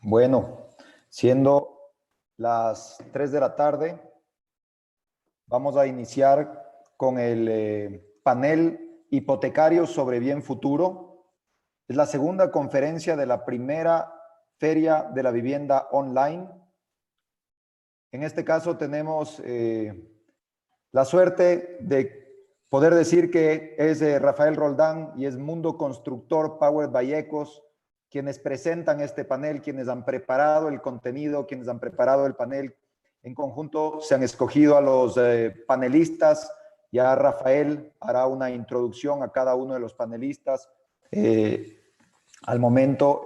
Bueno, siendo las 3 de la tarde, vamos a iniciar con el panel hipotecario sobre bien futuro. Es la segunda conferencia de la primera Feria de la Vivienda Online. En este caso tenemos la suerte de poder decir que es Rafael Roldán y es Mundo Constructor Powered by Ecos quienes presentan este panel, quienes han preparado el contenido, quienes han preparado el panel. En conjunto se han escogido a los panelistas. Ya Rafael hará una introducción a cada uno de los panelistas. Al momento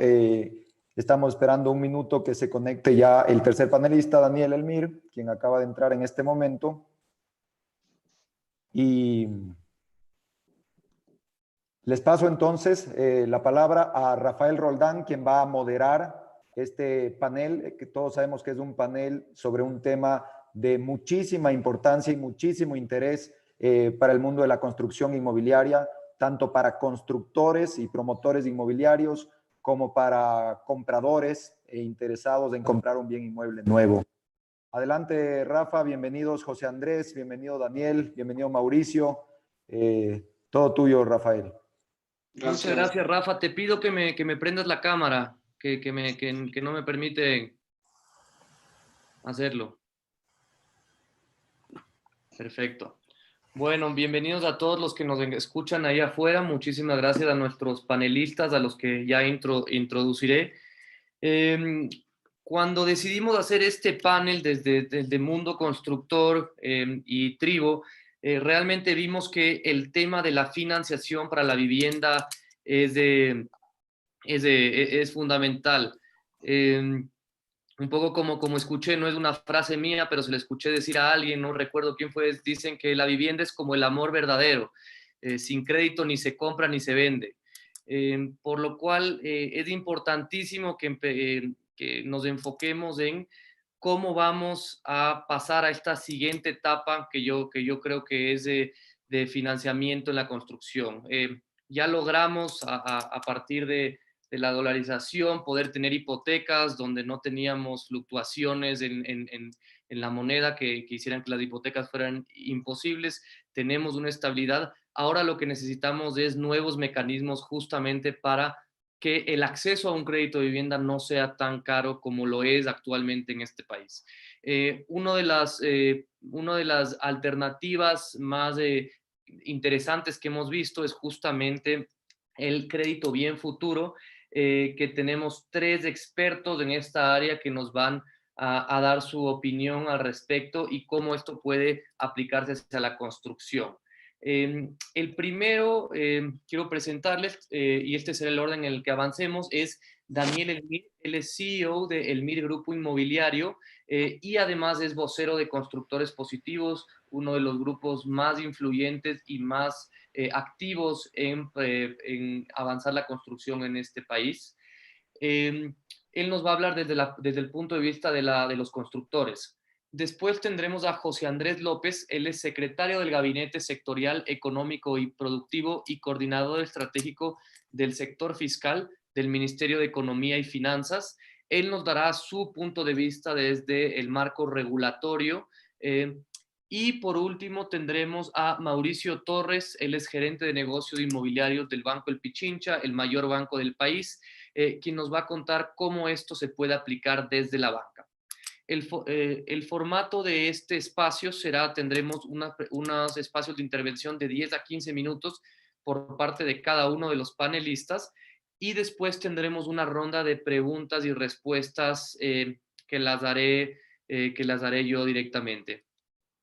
estamos esperando un minuto que se conecte ya el tercer panelista, Daniel Elmir, quien acaba de entrar en este momento. Y les paso entonces la palabra a Rafael Roldán, quien va a moderar este panel, que todos sabemos que es un panel sobre un tema de muchísima importancia y muchísimo interés para el mundo de la construcción inmobiliaria, tanto para constructores y promotores inmobiliarios como para compradores e interesados en comprar un bien inmueble nuevo. Adelante, Rafa, bienvenidos José Andrés, bienvenido Daniel, bienvenido Mauricio, todo tuyo, Rafael. Gracias. Muchas gracias, Rafa. Te pido que me prendas la cámara, que no me permite hacerlo. Perfecto. Bueno, bienvenidos a todos los que nos escuchan ahí afuera. Muchísimas gracias a nuestros panelistas, a los que ya introduciré. Cuando decidimos hacer este panel desde Mundo Constructor y Tribo, realmente vimos que el tema de la financiación para la vivienda es fundamental. Un poco como escuché, no es una frase mía, pero se le escuché decir a alguien, no recuerdo quién fue, dicen que la vivienda es como el amor verdadero, sin crédito ni se compra ni se vende. Por lo cual es importantísimo que nos enfoquemos en cómo vamos a pasar a esta siguiente etapa que yo creo que es de financiamiento en la construcción. Ya logramos a partir de la dolarización, poder tener hipotecas donde no teníamos fluctuaciones en la moneda que hicieran que las hipotecas fueran imposibles. Tenemos una estabilidad. Ahora lo que necesitamos es nuevos mecanismos justamente para que el acceso a un crédito de vivienda no sea tan caro como lo es actualmente en este país. Una de las alternativas más interesantes que hemos visto es justamente el crédito bien futuro, que tenemos 3 expertos en esta área que nos van a dar su opinión al respecto y cómo esto puede aplicarse hacia la construcción. El primero, quiero presentarles, y este será el orden en el que avancemos, es Daniel Elmir. Él es CEO de Elmir Grupo Inmobiliario y además es vocero de Constructores Positivos, uno de los grupos más influyentes y más activos en avanzar la construcción en este país. Él nos va a hablar desde el punto de vista de los constructores. Después tendremos a José Andrés López. Él es secretario del Gabinete Sectorial Económico y Productivo y coordinador estratégico del sector fiscal del Ministerio de Economía y Finanzas. Él nos dará su punto de vista desde el marco regulatorio. Y por último tendremos a Mauricio Torres. Él es gerente de negocios inmobiliarios del Banco El Pichincha, el mayor banco del país, quien nos va a contar cómo esto se puede aplicar desde la banca. El formato de este espacio tendremos unos espacios de intervención de 10 a 15 minutos por parte de cada uno de los panelistas y después tendremos una ronda de preguntas y respuestas que las daré yo directamente.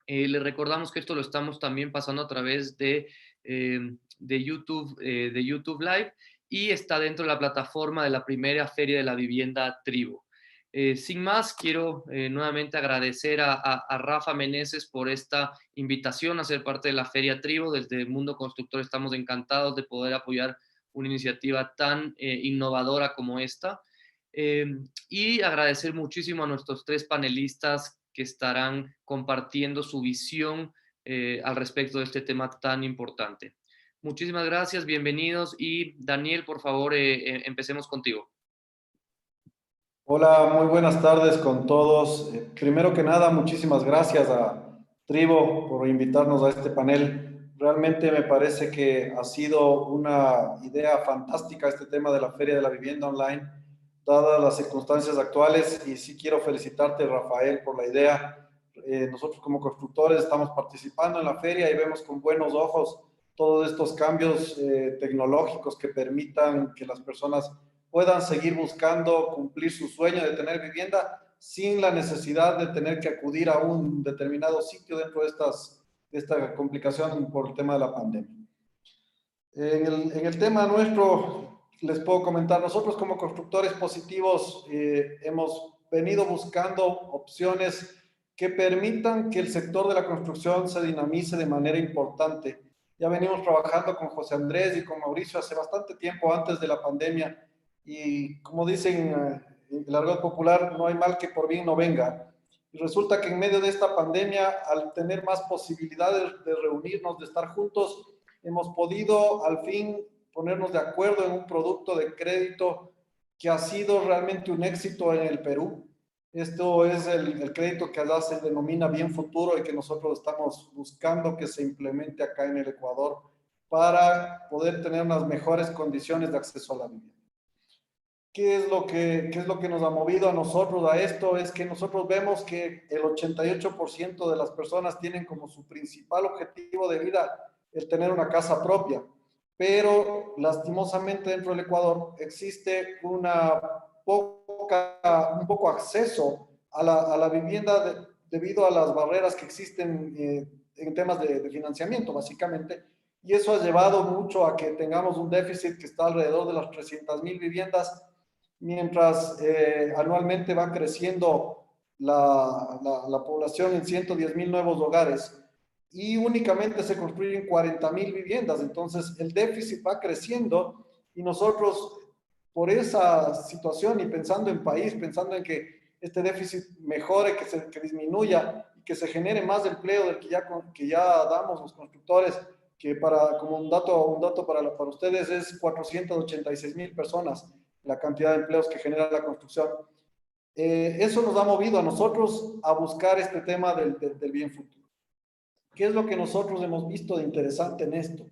Les recordamos que esto lo estamos también pasando a través de YouTube Live y está dentro de la plataforma de la primera Feria de la Vivienda Tribo. Sin más, quiero nuevamente agradecer a Rafa Meneses por esta invitación a ser parte de la Feria Tribo. Desde el Mundo Constructor estamos encantados de poder apoyar una iniciativa tan innovadora como esta. Y agradecer muchísimo a nuestros 3 panelistas que estarán compartiendo su visión al respecto de este tema tan importante. Muchísimas gracias, bienvenidos y Daniel, por favor, empecemos contigo. Hola, muy buenas tardes con todos. Primero que nada, muchísimas gracias a Tribo por invitarnos a este panel. Realmente me parece que ha sido una idea fantástica este tema de la Feria de la Vivienda Online, dadas las circunstancias actuales, y sí quiero felicitarte, Rafael, por la idea. Nosotros como constructores estamos participando en la feria y vemos con buenos ojos todos estos cambios tecnológicos que permitan que las personas puedan seguir buscando cumplir su sueño de tener vivienda sin la necesidad de tener que acudir a un determinado sitio dentro de esta complicación por el tema de la pandemia. En el tema nuestro, les puedo comentar, nosotros como constructores positivos hemos venido buscando opciones que permitan que el sector de la construcción se dinamice de manera importante. Ya venimos trabajando con José Andrés y con Mauricio hace bastante tiempo antes de la pandemia, y como dicen en el argot popular, no hay mal que por bien no venga. Y resulta que en medio de esta pandemia, al tener más posibilidades de reunirnos, de estar juntos, hemos podido al fin ponernos de acuerdo en un producto de crédito que ha sido realmente un éxito en el Perú. Esto es el crédito que allá se denomina Bien Futuro y que nosotros estamos buscando que se implemente acá en el Ecuador para poder tener unas mejores condiciones de acceso a la vivienda. ¿Qué es lo que nos ha movido a nosotros a esto? Es que nosotros vemos que el 88% de las personas tienen como su principal objetivo de vida el tener una casa propia, pero lastimosamente dentro del Ecuador existe un poco acceso a la vivienda debido a las barreras que existen en temas de financiamiento, básicamente, y eso ha llevado mucho a que tengamos un déficit que está alrededor de las 300.000 viviendas, mientras anualmente va creciendo la población en 110.000 nuevos hogares y únicamente se construyen 40.000 viviendas. Entonces el déficit va creciendo y nosotros, por esa situación y pensando en país, pensando en que este déficit mejore, que disminuya y que se genere más empleo del que ya damos los constructores, que como un dato para ustedes es 486.000 personas la cantidad de empleos que genera la construcción. Eso nos ha movido a nosotros a buscar este tema del bien futuro. ¿Qué es lo que nosotros hemos visto de interesante en esto?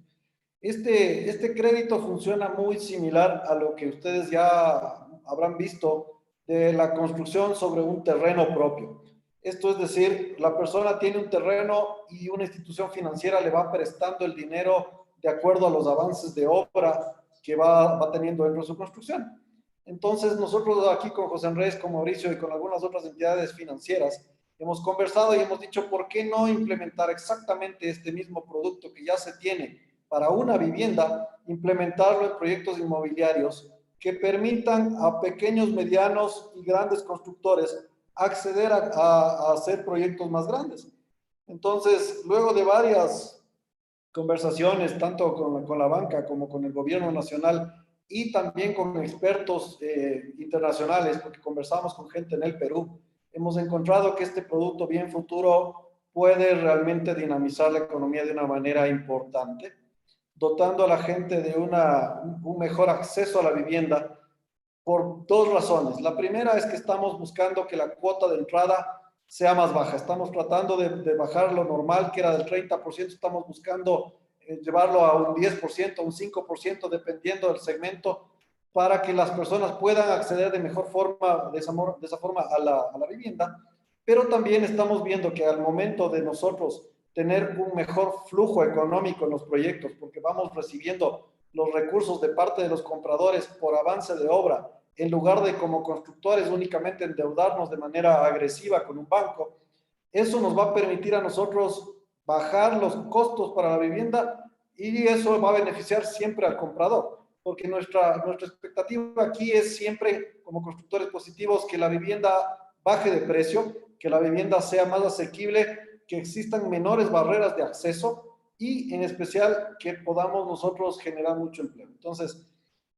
Este crédito funciona muy similar a lo que ustedes ya habrán visto de la construcción sobre un terreno propio. Esto es decir, la persona tiene un terreno y una institución financiera le va prestando el dinero de acuerdo a los avances de obra que va teniendo dentro de su construcción. Entonces, nosotros aquí con José Andrés, con Mauricio y con algunas otras entidades financieras, hemos conversado y hemos dicho, ¿por qué no implementar exactamente este mismo producto que ya se tiene para una vivienda, implementarlo en proyectos inmobiliarios que permitan a pequeños, medianos y grandes constructores acceder a hacer proyectos más grandes? Entonces, luego de varias conversaciones, tanto con la banca como con el gobierno nacional y también con expertos internacionales, porque conversamos con gente en el Perú, hemos encontrado que este producto Bien Futuro puede realmente dinamizar la economía de una manera importante, dotando a la gente de un mejor acceso a la vivienda por dos razones. La primera es que estamos buscando que la cuota de entrada sea más baja. Estamos tratando de bajar lo normal, que era del 30%, estamos buscando llevarlo a un 10%, un 5%, dependiendo del segmento, para que las personas puedan acceder de mejor forma, de esa forma a la vivienda. Pero también estamos viendo que al momento de nosotros tener un mejor flujo económico en los proyectos, porque vamos recibiendo los recursos de parte de los compradores por avance de obra, en lugar de como constructores únicamente endeudarnos de manera agresiva con un banco, eso nos va a permitir a nosotros bajar los costos para la vivienda y eso va a beneficiar siempre al comprador, porque nuestra expectativa aquí es siempre, como constructores positivos, que la vivienda baje de precio, que la vivienda sea más asequible, que existan menores barreras de acceso y en especial que podamos nosotros generar mucho empleo. Entonces,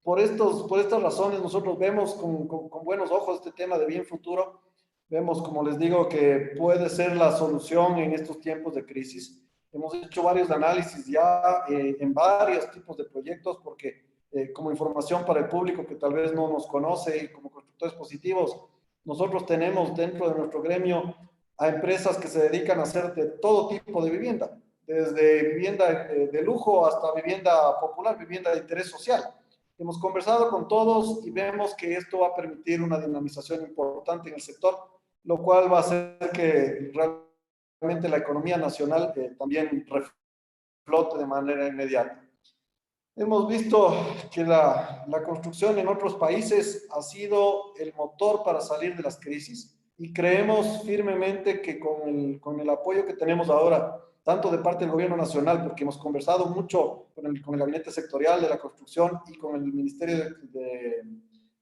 por estas razones nosotros vemos con buenos ojos este tema de bien futuro. Vemos, como les digo, que puede ser la solución en estos tiempos de crisis. Hemos hecho varios análisis ya en varios tipos de proyectos porque como información para el público que tal vez no nos conoce, como factores positivos, nosotros tenemos dentro de nuestro gremio a empresas que se dedican a hacer de todo tipo de vivienda, desde vivienda de lujo hasta vivienda popular, vivienda de interés social. Hemos conversado con todos y vemos que esto va a permitir una dinamización importante en el sector, lo cual va a hacer que realmente la economía nacional también reflote de manera inmediata. Hemos visto que la construcción en otros países ha sido el motor para salir de las crisis y creemos firmemente que con el apoyo que tenemos ahora, tanto de parte del gobierno nacional, porque hemos conversado mucho con el gabinete sectorial de la construcción y con el Ministerio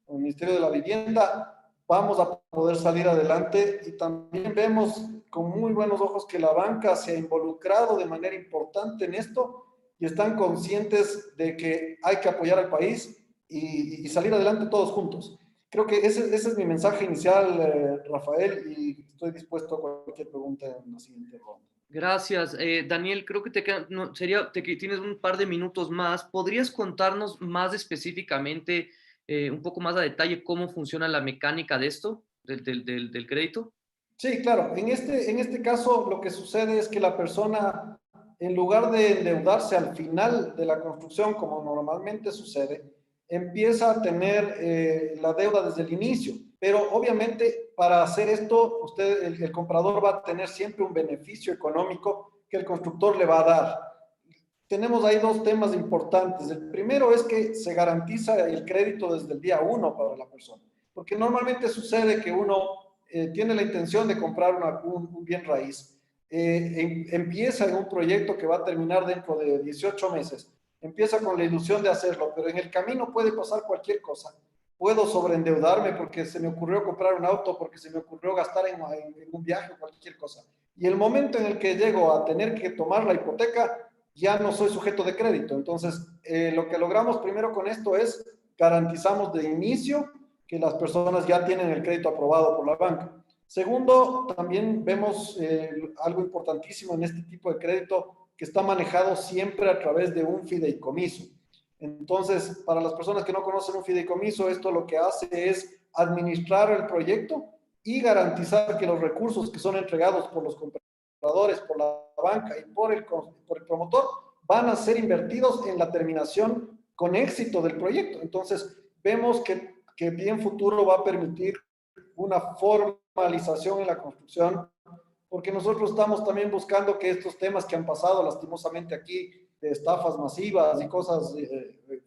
de la Vivienda, vamos a poder salir adelante. Y también vemos con muy buenos ojos que la banca se ha involucrado de manera importante en esto y están conscientes de que hay que apoyar al país y salir adelante todos juntos. Creo que ese es mi mensaje inicial, Rafael, y estoy dispuesto a cualquier pregunta en la siguiente ronda. Gracias. Daniel, creo que tienes un par de minutos más. ¿Podrías contarnos más específicamente, un poco más a detalle, cómo funciona la mecánica de esto, del crédito? Sí, claro. En este caso, lo que sucede es que la persona, en lugar de endeudarse al final de la construcción, como normalmente sucede, empieza a tener la deuda desde el inicio. Pero obviamente, para hacer esto, el comprador va a tener siempre un beneficio económico que el constructor le va a dar. Tenemos ahí dos temas importantes. El primero es que se garantiza el crédito desde el día 1 para la persona, porque normalmente sucede que uno tiene la intención de comprar un bien raíz, empieza en un proyecto que va a terminar dentro de 18 meses, empieza con la ilusión de hacerlo, pero en el camino puede pasar cualquier cosa. Puedo sobreendeudarme porque se me ocurrió comprar un auto, porque se me ocurrió gastar en un viaje o cualquier cosa. Y el momento en el que llego a tener que tomar la hipoteca, ya no soy sujeto de crédito. Entonces, lo que logramos primero con esto es garantizamos de inicio que las personas ya tienen el crédito aprobado por la banca. Segundo, también vemos algo importantísimo en este tipo de crédito que está manejado siempre a través de un fideicomiso. Entonces, para las personas que no conocen un fideicomiso, esto lo que hace es administrar el proyecto y garantizar que los recursos que son entregados por los compradores, por la banca y por el promotor van a ser invertidos en la terminación con éxito del proyecto. Entonces, vemos que Bien Futuro va a permitir una formalización en la construcción, porque nosotros estamos también buscando que estos temas que han pasado lastimosamente aquí, de estafas masivas y cosas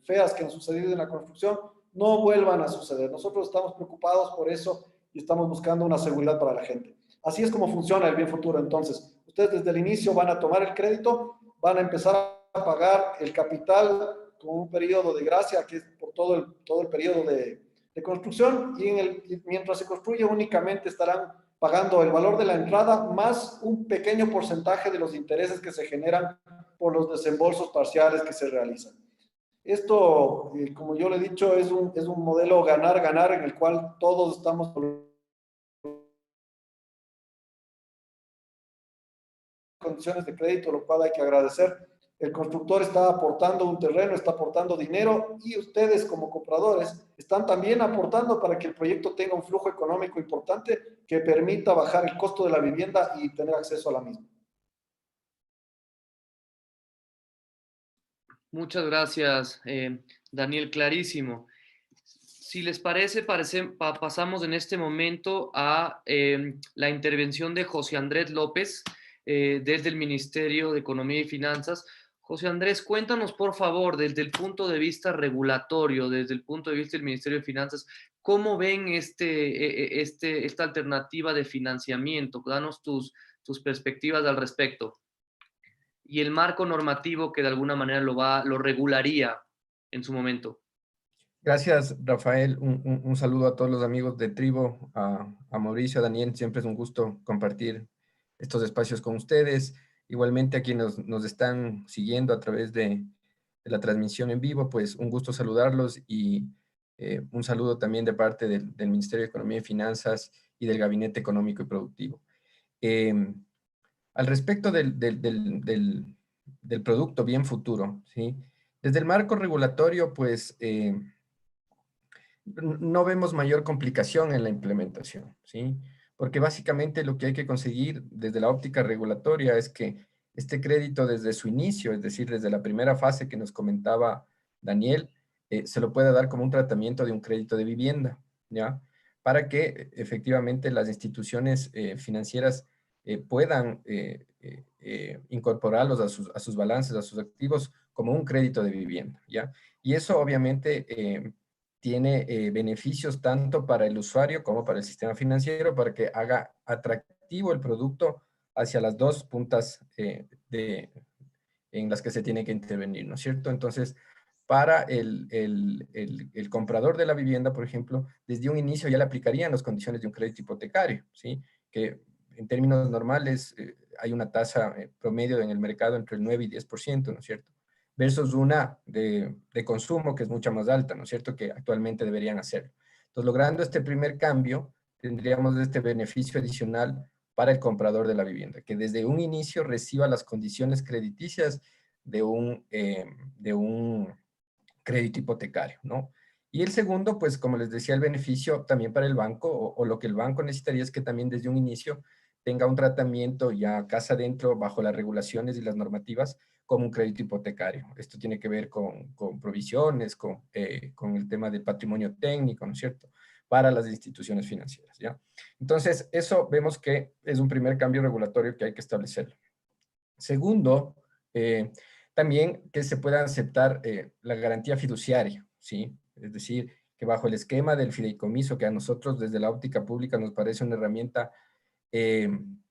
feas que han sucedido en la construcción, no vuelvan a suceder. Nosotros estamos preocupados por eso y estamos buscando una seguridad para la gente. Así es como funciona el Bien Futuro. Entonces, ustedes desde el inicio van a tomar el crédito, van a empezar a pagar el capital con un periodo de gracia, que es por todo el periodo de construcción, y mientras se construye únicamente estarán pagando el valor de la entrada más un pequeño porcentaje de los intereses que se generan por los desembolsos parciales que se realizan. Esto, como yo le he dicho, es un modelo ganar-ganar en el cual todos estamos en condiciones de crédito, lo cual hay que agradecer. El constructor está aportando un terreno, está aportando dinero, y ustedes como compradores están también aportando para que el proyecto tenga un flujo económico importante que permita bajar el costo de la vivienda y tener acceso a la misma. Muchas gracias, Daniel, clarísimo. Si les parece, pasamos en este momento a la intervención de José Andrés López, desde el Ministerio de Economía y Finanzas. José Andrés, cuéntanos, por favor, desde el punto de vista regulatorio, desde el punto de vista del Ministerio de Finanzas, ¿cómo ven esta alternativa de financiamiento? Danos tus perspectivas al respecto. Y el marco normativo que de alguna manera lo regularía en su momento. Gracias, Rafael. Un saludo a todos los amigos de Tribo, a Mauricio, a Daniel. Siempre es un gusto compartir estos espacios con ustedes. Igualmente a quienes nos están siguiendo a través de la transmisión en vivo, pues un gusto saludarlos, y un saludo también de parte del Ministerio de Economía y Finanzas y del Gabinete Económico y Productivo. Al respecto del producto Bien Futuro, ¿sí? Desde el marco regulatorio, pues no vemos mayor complicación en la implementación, ¿sí? Porque básicamente lo que hay que conseguir desde la óptica regulatoria es que este crédito desde su inicio, es decir, desde la primera fase que nos comentaba Daniel, se lo pueda dar como un tratamiento de un crédito de vivienda, ¿ya? Para que efectivamente las instituciones financieras puedan incorporarlos a sus balances, a sus activos, como un crédito de vivienda, ¿ya? Y eso obviamente tiene beneficios tanto para el usuario como para el sistema financiero, para que haga atractivo el producto hacia las dos puntas en las que se tiene que intervenir, ¿no es cierto? Entonces, para el comprador de la vivienda, por ejemplo, desde un inicio ya le aplicarían las condiciones de un crédito hipotecario, ¿sí? Que en términos normales hay una tasa promedio en el mercado entre el 9 y 10%, ¿no es cierto? Versus una de consumo que es mucha más alta, ¿no es cierto? Que actualmente deberían hacerlo. Entonces, logrando este primer cambio, tendríamos este beneficio adicional para el comprador de la vivienda, que desde un inicio reciba las condiciones crediticias de un crédito hipotecario, ¿no? Y el segundo, pues como les decía, el beneficio también para el banco, o lo que el banco necesitaría es que también desde un inicio tenga un tratamiento ya casa adentro bajo las regulaciones y las normativas como un crédito hipotecario. Esto tiene que ver con provisiones, con el tema del patrimonio técnico, ¿no es cierto?, para las instituciones financieras, ¿ya? Entonces, eso vemos que es un primer cambio regulatorio que hay que establecer. Segundo, también que se pueda aceptar la garantía fiduciaria, ¿sí? Es decir, que bajo el esquema del fideicomiso, que a nosotros desde la óptica pública nos parece una herramienta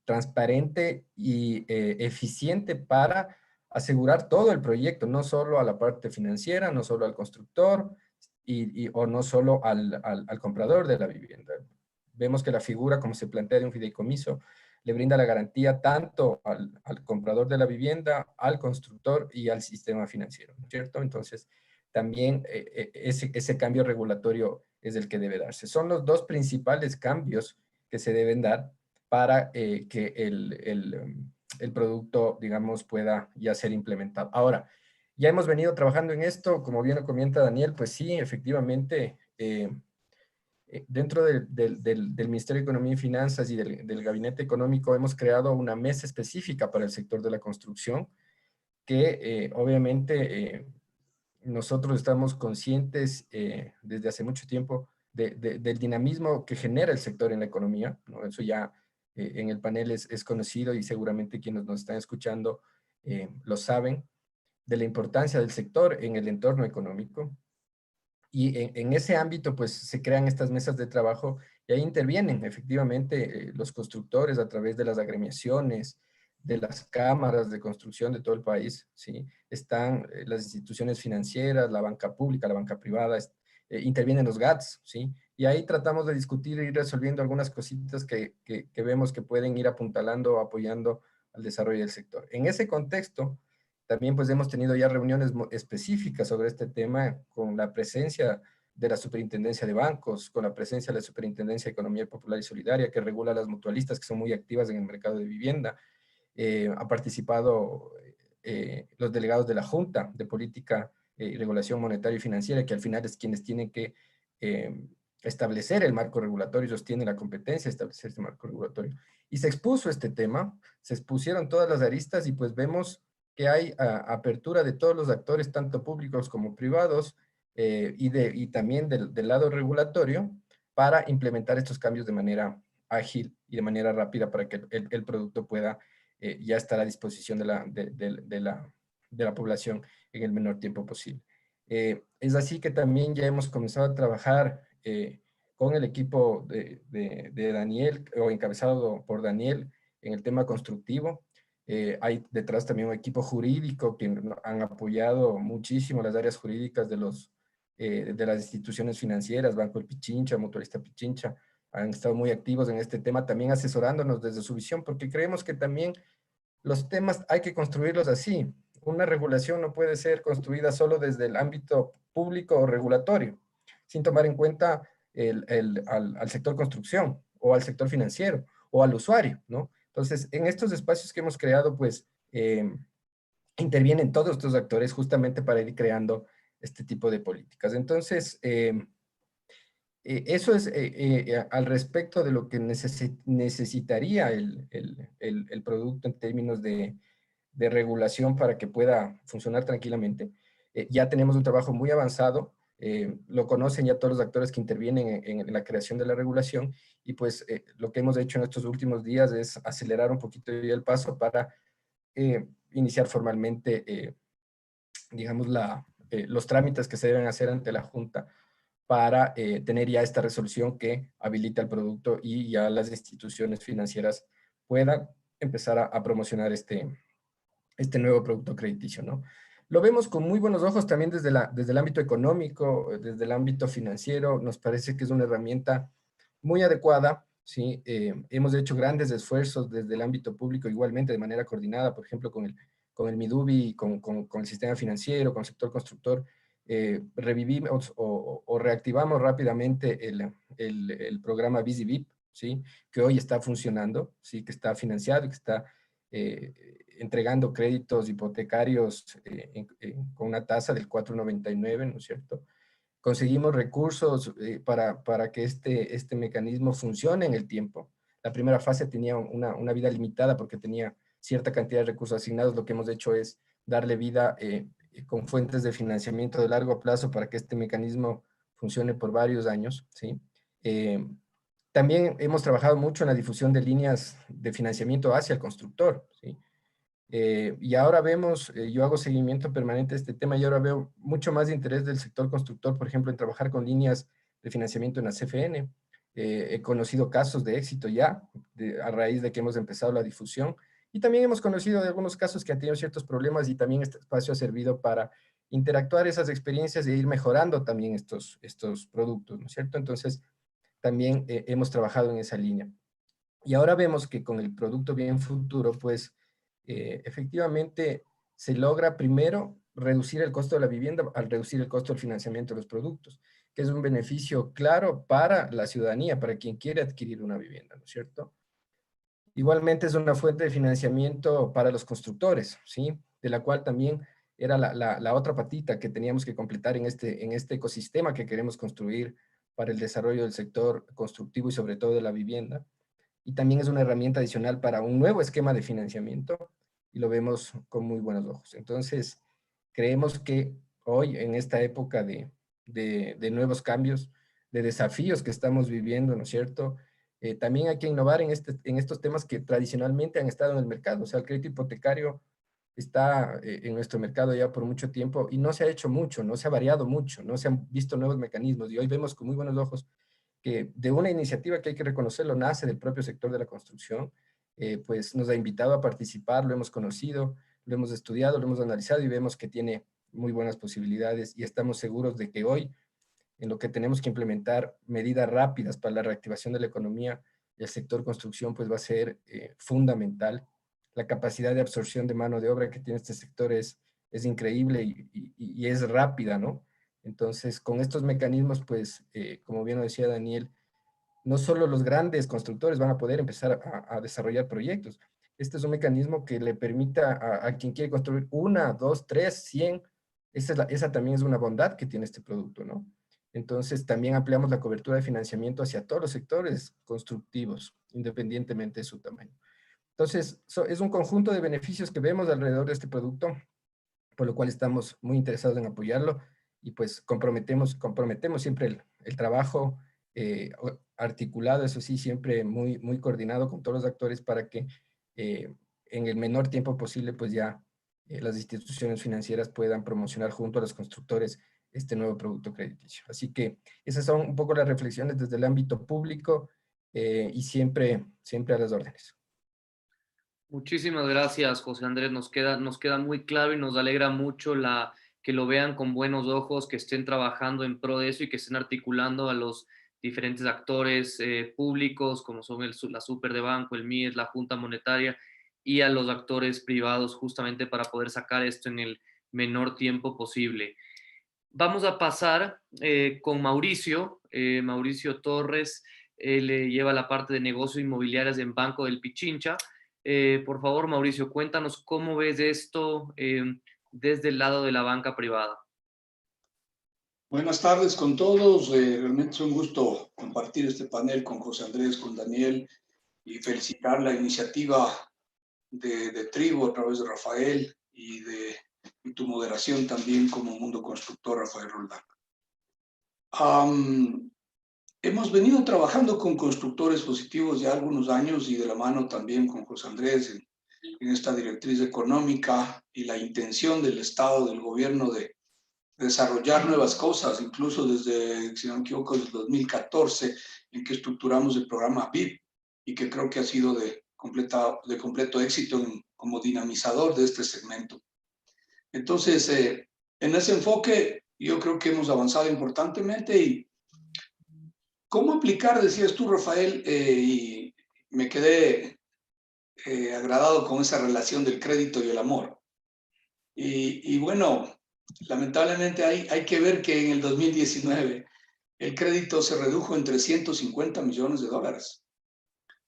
transparente y eficiente para asegurar todo el proyecto, no solo a la parte financiera, no solo al constructor o no solo al comprador de la vivienda. Vemos que la figura, como se plantea de un fideicomiso, le brinda la garantía tanto al comprador de la vivienda, al constructor y al sistema financiero, ¿no es cierto? Entonces, también ese cambio regulatorio es el que debe darse. Son los dos principales cambios que se deben dar para que el producto, digamos, pueda ya ser implementado. Ahora, ya hemos venido trabajando en esto, como bien lo comenta Daniel, pues sí, efectivamente, dentro del Ministerio de Economía y Finanzas y del Gabinete Económico hemos creado una mesa específica para el sector de la construcción, que obviamente nosotros estamos conscientes desde hace mucho tiempo del dinamismo que genera el sector en la economía, ¿no? Eso ya en el panel es conocido y seguramente quienes nos están escuchando lo saben, de la importancia del sector en el entorno económico. Y en ese ámbito, pues, se crean estas mesas de trabajo y ahí intervienen efectivamente los constructores a través de las agremiaciones, de las cámaras de construcción de todo el país, ¿sí? Están las instituciones financieras, la banca pública, la banca privada, intervienen los GATS, ¿sí? Y ahí tratamos de discutir e ir resolviendo algunas cositas que vemos que pueden ir apuntalando o apoyando al desarrollo del sector. En ese contexto, también pues hemos tenido ya reuniones específicas sobre este tema con la presencia de la Superintendencia de Bancos, con la presencia de la Superintendencia de Economía Popular y Solidaria, que regula a las mutualistas que son muy activas en el mercado de vivienda. Ha participado los delegados de la Junta de Política y Regulación Monetaria y Financiera, que al final es quienes tienen que establecer el marco regulatorio, ellos tienen la competencia de establecer este marco regulatorio. Y se expuso este tema, se expusieron todas las aristas y pues vemos que hay apertura de todos los actores, tanto públicos como privados, y también del lado regulatorio, para implementar estos cambios de manera ágil y de manera rápida para que el producto pueda ya estar a disposición de la población en el menor tiempo posible. Es así que también ya hemos comenzado a trabajar con el equipo de Daniel, o encabezado por Daniel, en el tema constructivo. Hay detrás también un equipo jurídico que han apoyado muchísimo las áreas jurídicas de las instituciones financieras, Banco El Pichincha, Mutualista Pichincha, han estado muy activos en este tema, también asesorándonos desde su visión, porque creemos que también los temas hay que construirlos así. Una regulación no puede ser construida solo desde el ámbito público o regulatorio, sin tomar en cuenta al sector construcción, o al sector financiero, o al usuario, ¿no? Entonces, en estos espacios que hemos creado, pues, intervienen todos estos actores justamente para ir creando este tipo de políticas. Entonces, Eso es al respecto de lo que necesitaría el producto en términos de regulación para que pueda funcionar tranquilamente. Ya tenemos un trabajo muy avanzado, lo conocen ya todos los actores que intervienen en la creación de la regulación, y pues lo que hemos hecho en estos últimos días es acelerar un poquito el paso para iniciar formalmente, digamos, los trámites que se deben hacer ante la Junta para tener ya esta resolución que habilita el producto y ya las instituciones financieras puedan empezar a promocionar este nuevo producto crediticio, ¿no? Lo vemos con muy buenos ojos también desde el ámbito económico, desde el ámbito financiero. Nos parece que es una herramienta muy adecuada, ¿sí? Hemos hecho grandes esfuerzos desde el ámbito público, igualmente de manera coordinada, por ejemplo, con el MIDUBI, con el sistema financiero, con el sector constructor. Revivimos o reactivamos rápidamente el programa VisiVip, ¿sí? Que hoy está funcionando, ¿sí? Que está financiado y que está entregando créditos hipotecarios con una tasa del 4,99, ¿no es cierto? Conseguimos recursos para que este mecanismo funcione en el tiempo. La primera fase tenía una vida limitada porque tenía cierta cantidad de recursos asignados. Lo que hemos hecho es darle vida con fuentes de financiamiento de largo plazo para que este mecanismo funcione por varios años, ¿sí? También hemos trabajado mucho en la difusión de líneas de financiamiento hacia el constructor, ¿sí? Y ahora vemos, yo hago seguimiento permanente de este tema y ahora veo mucho más interés del sector constructor, por ejemplo, en trabajar con líneas de financiamiento en la CFN. He conocido casos de éxito ya, a raíz de que hemos empezado la difusión, y también hemos conocido de algunos casos que han tenido ciertos problemas y también este espacio ha servido para interactuar esas experiencias e ir mejorando también estos productos, ¿no es cierto? Entonces, también hemos trabajado en esa línea. Y ahora vemos que con el producto Bien Futuro, pues, efectivamente se logra primero reducir el costo de la vivienda al reducir el costo del financiamiento de los productos, que es un beneficio claro para la ciudadanía, para quien quiere adquirir una vivienda, ¿no es cierto? Igualmente es una fuente de financiamiento para los constructores, ¿sí? De la cual también era la otra patita que teníamos que completar en este ecosistema que queremos construir para el desarrollo del sector constructivo y sobre todo de la vivienda. Y también es una herramienta adicional para un nuevo esquema de financiamiento y lo vemos con muy buenos ojos. Entonces, creemos que hoy, en esta época de nuevos cambios, de desafíos que estamos viviendo, ¿no es cierto? También hay que innovar en estos temas que tradicionalmente han estado en el mercado. O sea, el crédito hipotecario está en nuestro mercado ya por mucho tiempo y no se ha hecho mucho, no se ha variado mucho, no se han visto nuevos mecanismos y hoy vemos con muy buenos ojos que de una iniciativa que hay que reconocerlo nace del propio sector de la construcción, pues nos ha invitado a participar, lo hemos conocido, lo hemos estudiado, lo hemos analizado y vemos que tiene muy buenas posibilidades y estamos seguros de que hoy, en lo que tenemos que implementar medidas rápidas para la reactivación de la economía, el sector construcción pues va a ser fundamental. La capacidad de absorción de mano de obra que tiene este sector es increíble y es rápida, ¿no? Entonces, con estos mecanismos, pues, como bien lo decía Daniel, no solo los grandes constructores van a poder empezar a desarrollar proyectos. Este es un mecanismo que le permita a quien quiere construir 1, 2, 3, 100. Esa también es una bondad que tiene este producto, ¿no? Entonces, también ampliamos la cobertura de financiamiento hacia todos los sectores constructivos, independientemente de su tamaño. Entonces, es un conjunto de beneficios que vemos alrededor de este producto, por lo cual estamos muy interesados en apoyarlo y pues comprometemos siempre el trabajo articulado, eso sí, siempre muy coordinado con todos los actores para que en el menor tiempo posible pues ya las instituciones financieras puedan promocionar junto a los constructores este nuevo producto crediticio. Así que esas son un poco las reflexiones desde el ámbito público y siempre a las órdenes. Muchísimas gracias, José Andrés. Nos queda muy claro y nos alegra mucho que lo vean con buenos ojos, que estén trabajando en pro de eso y que estén articulando a los diferentes actores públicos, como son la Super de Banco, el MIES, la Junta Monetaria, y a los actores privados, justamente para poder sacar esto en el menor tiempo posible. Vamos a pasar con Mauricio. Mauricio Torres, él lleva la parte de negocios inmobiliarios en Banco del Pichincha. Por favor, Mauricio, cuéntanos cómo ves esto desde el lado de la banca privada. Buenas tardes con todos. Realmente es un gusto compartir este panel con José Andrés, con Daniel, y felicitar la iniciativa de Tribu a través de Rafael y tu moderación también como Mundo Constructor, Rafael Roldán. Hemos venido trabajando con constructores positivos ya algunos años y de la mano también con José Andrés en esta directriz económica y la intención del Estado, del gobierno de desarrollar nuevas cosas, incluso desde, si no me equivoco, desde 2014, en que estructuramos el programa VIP y que creo que ha sido de completo éxito como dinamizador de este segmento. Entonces, en ese enfoque, yo creo que hemos avanzado importantemente. Y ¿cómo aplicar, decías tú, Rafael? Y me quedé agradado con esa relación del crédito y el amor. Y bueno, lamentablemente hay que ver que en el 2019 el crédito se redujo en 350 millones de dólares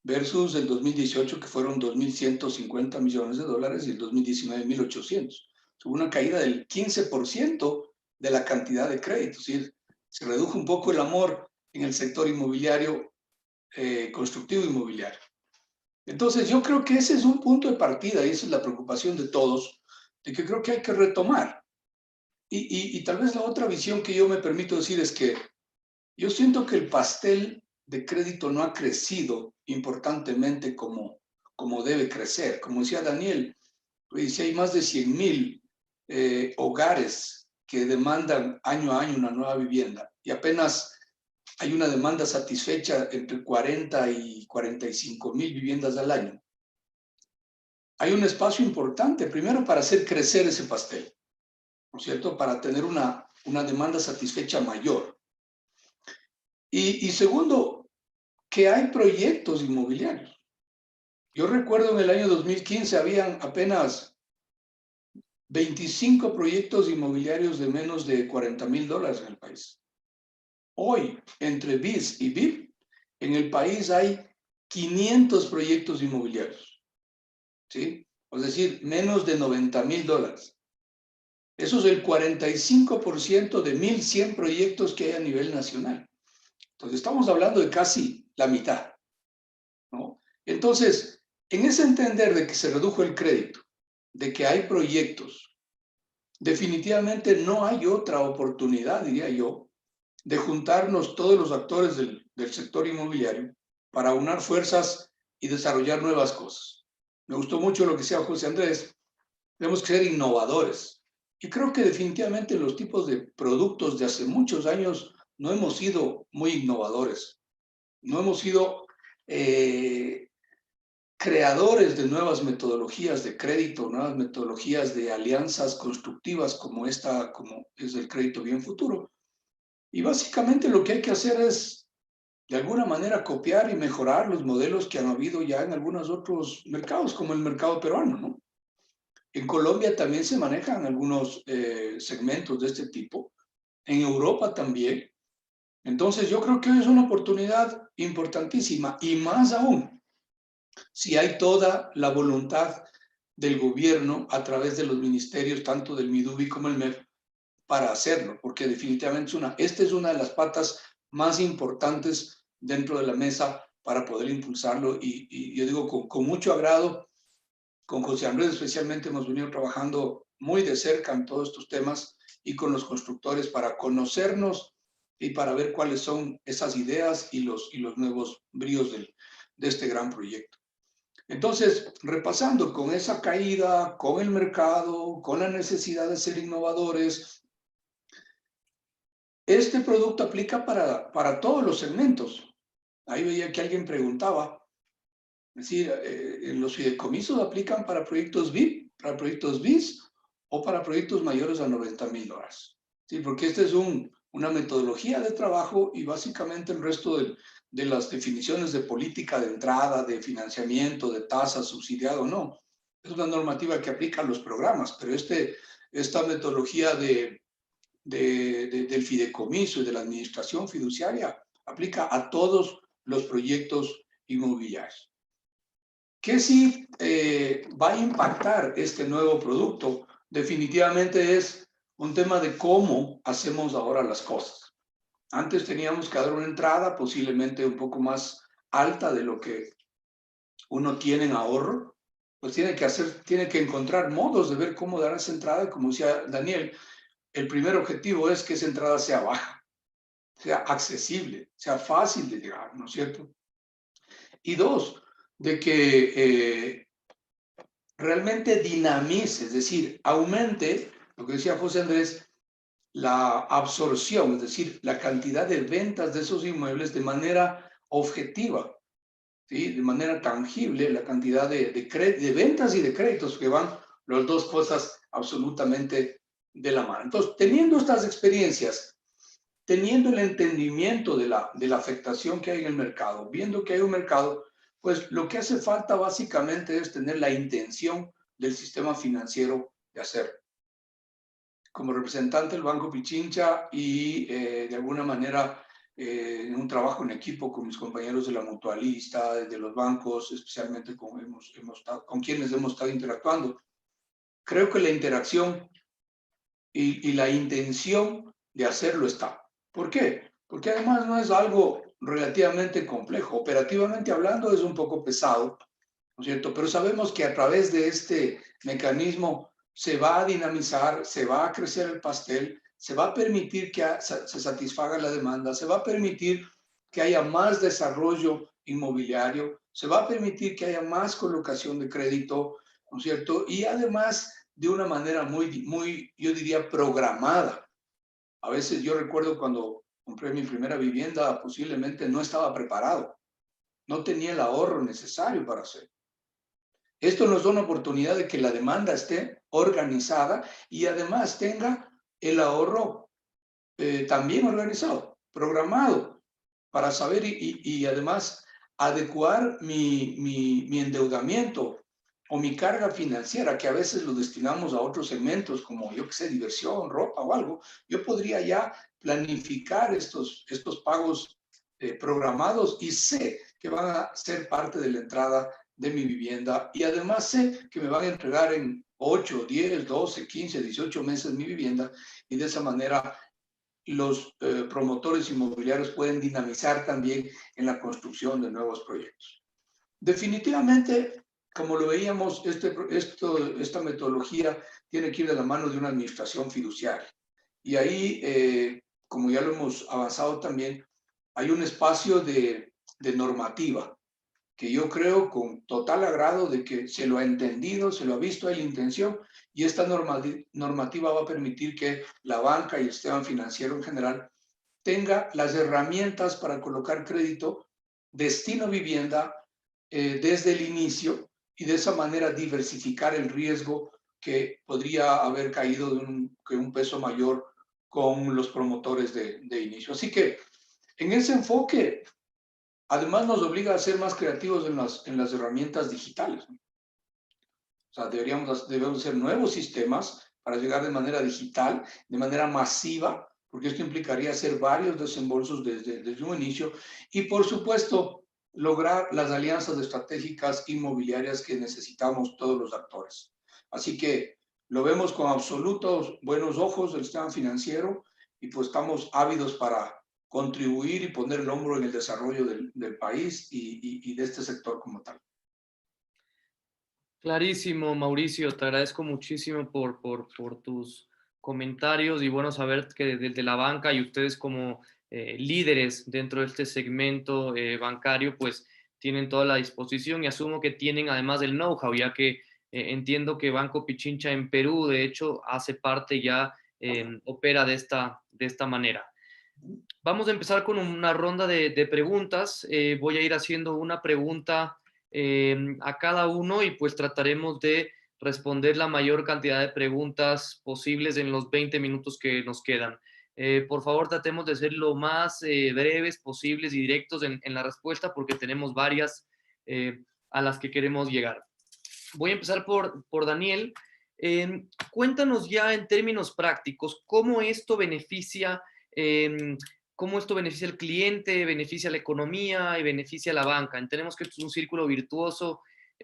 versus el 2018 que fueron 2.150 millones de dólares y el 2019 1.800. Hubo una caída del 15% de la cantidad de créditos. Es decir, se redujo un poco el amor en el sector inmobiliario, constructivo inmobiliario. Entonces yo creo que ese es un punto de partida y esa es la preocupación de todos, de que creo que hay que retomar. Y tal vez la otra visión que yo me permito decir es que yo siento que el pastel de crédito no ha crecido importantemente como debe crecer. Como decía Daniel, pues, si hay más de 100,000 hogares que demandan año a año una nueva vivienda y apenas hay una demanda satisfecha entre 40 y 45,000 viviendas al año. Hay un espacio importante, primero, para hacer crecer ese pastel, ¿no es cierto? Para tener una demanda satisfecha mayor. Y segundo, que hay proyectos inmobiliarios. Yo recuerdo en el año 2015 habían apenas 25 proyectos inmobiliarios de menos de $40,000 en el país. Hoy, entre BIS y BIP, en el país hay 500 proyectos inmobiliarios, ¿sí? Es decir, menos de $90,000. Eso es el 45% de 1.100 proyectos que hay a nivel nacional. Entonces, estamos hablando de casi la mitad, ¿no? Entonces, en ese entender de que se redujo el crédito, de que hay proyectos, definitivamente no hay otra oportunidad, diría yo, de juntarnos todos los actores del sector inmobiliario para unar fuerzas y desarrollar nuevas cosas. Me gustó mucho lo que decía José Andrés. Tenemos que ser innovadores. Y creo que definitivamente los tipos de productos de hace muchos años no hemos sido muy innovadores. No hemos sido creadores de nuevas metodologías de crédito, nuevas metodologías de alianzas constructivas como esta, como es el crédito bien futuro. Y básicamente lo que hay que hacer es, de alguna manera, copiar y mejorar los modelos que han habido ya en algunos otros mercados, como el mercado peruano, ¿no? En Colombia también se manejan algunos segmentos de este tipo, en Europa también. Entonces yo creo que hoy es una oportunidad importantísima y más aún si hay toda la voluntad del gobierno a través de los ministerios, tanto del MIDUBI como el MEF, para hacerlo, porque definitivamente esta es una de las patas más importantes dentro de la mesa para poder impulsarlo. Y yo digo con mucho agrado, con José Andrés especialmente hemos venido trabajando muy de cerca en todos estos temas y con los constructores para conocernos y para ver cuáles son esas ideas y los nuevos bríos de este gran proyecto. Entonces, repasando con esa caída, con el mercado, con la necesidad de ser innovadores, este producto aplica para todos los segmentos. Ahí veía que alguien preguntaba, es decir, ¿los fideicomisos aplican para proyectos VIP, para proyectos BIS o para proyectos mayores a $90,000? Sí, porque esta es una metodología de trabajo y básicamente el resto de las definiciones de política de entrada, de financiamiento, de tasa, subsidiado, no. Es una normativa que aplica a los programas, pero esta metodología del fideicomiso y de la administración fiduciaria aplica a todos los proyectos inmobiliarios. ¿Qué sí va a impactar este nuevo producto? Definitivamente es un tema de cómo hacemos ahora las cosas. Antes teníamos que dar una entrada posiblemente un poco más alta de lo que uno tiene en ahorro, pues tiene que encontrar modos de ver cómo dar esa entrada. Como decía Daniel, el primer objetivo es que esa entrada sea baja, sea accesible, sea fácil de llegar, ¿no es cierto? Y dos, de que realmente dinamice, es decir, aumente, lo que decía José Andrés, la absorción, es decir, la cantidad de ventas de esos inmuebles de manera objetiva, ¿sí? De manera tangible, la cantidad de ventas y de créditos, que van las dos cosas absolutamente de la mano. Entonces, teniendo estas experiencias, teniendo el entendimiento de la afectación que hay en el mercado, viendo que hay un mercado, pues lo que hace falta básicamente es tener la intención del sistema financiero de hacerlo. Como representante del Banco Pichincha y de alguna manera en un trabajo en equipo con mis compañeros de la mutualista, de los bancos, especialmente con quienes hemos estado interactuando, creo que la interacción y la intención de hacerlo está. ¿Por qué? Porque además no es algo relativamente complejo. Operativamente hablando es un poco pesado, ¿no es cierto? Pero sabemos que a través de este mecanismo se va a dinamizar, se va a crecer el pastel, se va a permitir que se satisfaga la demanda, se va a permitir que haya más desarrollo inmobiliario, se va a permitir que haya más colocación de crédito, ¿no es cierto? Y además de una manera muy, yo diría, programada. A veces yo recuerdo cuando compré mi primera vivienda, posiblemente no estaba preparado, no tenía el ahorro necesario para hacerlo. Esto nos da una oportunidad de que la demanda esté organizada y además tenga el ahorro también organizado, programado, para saber y además adecuar mi endeudamiento o mi carga financiera, que a veces lo destinamos a otros segmentos como, yo qué sé, diversión, ropa o algo. Yo podría ya planificar estos pagos programados y sé que van a ser parte de la entrada de mi vivienda y además sé que me van a entregar en 8, 10, 12, 15, 18 meses mi vivienda y de esa manera los promotores inmobiliarios pueden dinamizar también en la construcción de nuevos proyectos. Definitivamente, como lo veíamos, esta metodología tiene que ir de la mano de una administración fiduciaria. Y ahí, como ya lo hemos avanzado también, hay un espacio de normativa que yo creo con total agrado de que se lo ha entendido, se lo ha visto, hay la intención, y esta normativa va a permitir que la banca y el sistema financiero en general tenga las herramientas para colocar crédito, destino vivienda desde el inicio y de esa manera diversificar el riesgo que podría haber caído de un peso mayor con los promotores de inicio. Así que en ese enfoque, además nos obliga a ser más creativos en las herramientas digitales, ¿no? O sea, debemos hacer nuevos sistemas para llegar de manera digital, de manera masiva, porque esto implicaría hacer varios desembolsos desde un inicio y, por supuesto, lograr las alianzas estratégicas inmobiliarias que necesitamos todos los actores. Así que lo vemos con absolutos buenos ojos del sistema financiero y pues estamos ávidos para contribuir y poner el hombro en el desarrollo del país y de este sector como tal. Clarísimo, Mauricio, te agradezco muchísimo por tus comentarios y bueno saber que desde la banca y ustedes como líderes dentro de este segmento bancario pues tienen toda la disposición y asumo que tienen además el know-how, ya que entiendo que Banco Pichincha en Perú de hecho hace parte ya, opera de esta manera. Vamos a empezar con una ronda de preguntas. Voy a ir haciendo una pregunta a cada uno y pues trataremos de responder la mayor cantidad de preguntas posibles en los 20 minutos que nos quedan. Por favor, tratemos de ser lo más breves posibles y directos en la respuesta porque tenemos varias a las que queremos llegar. Voy a empezar por Daniel. Cuéntanos ya en términos prácticos cómo esto beneficia al cliente, beneficia a la economía y beneficia a la banca. Entendemos que esto es un círculo virtuoso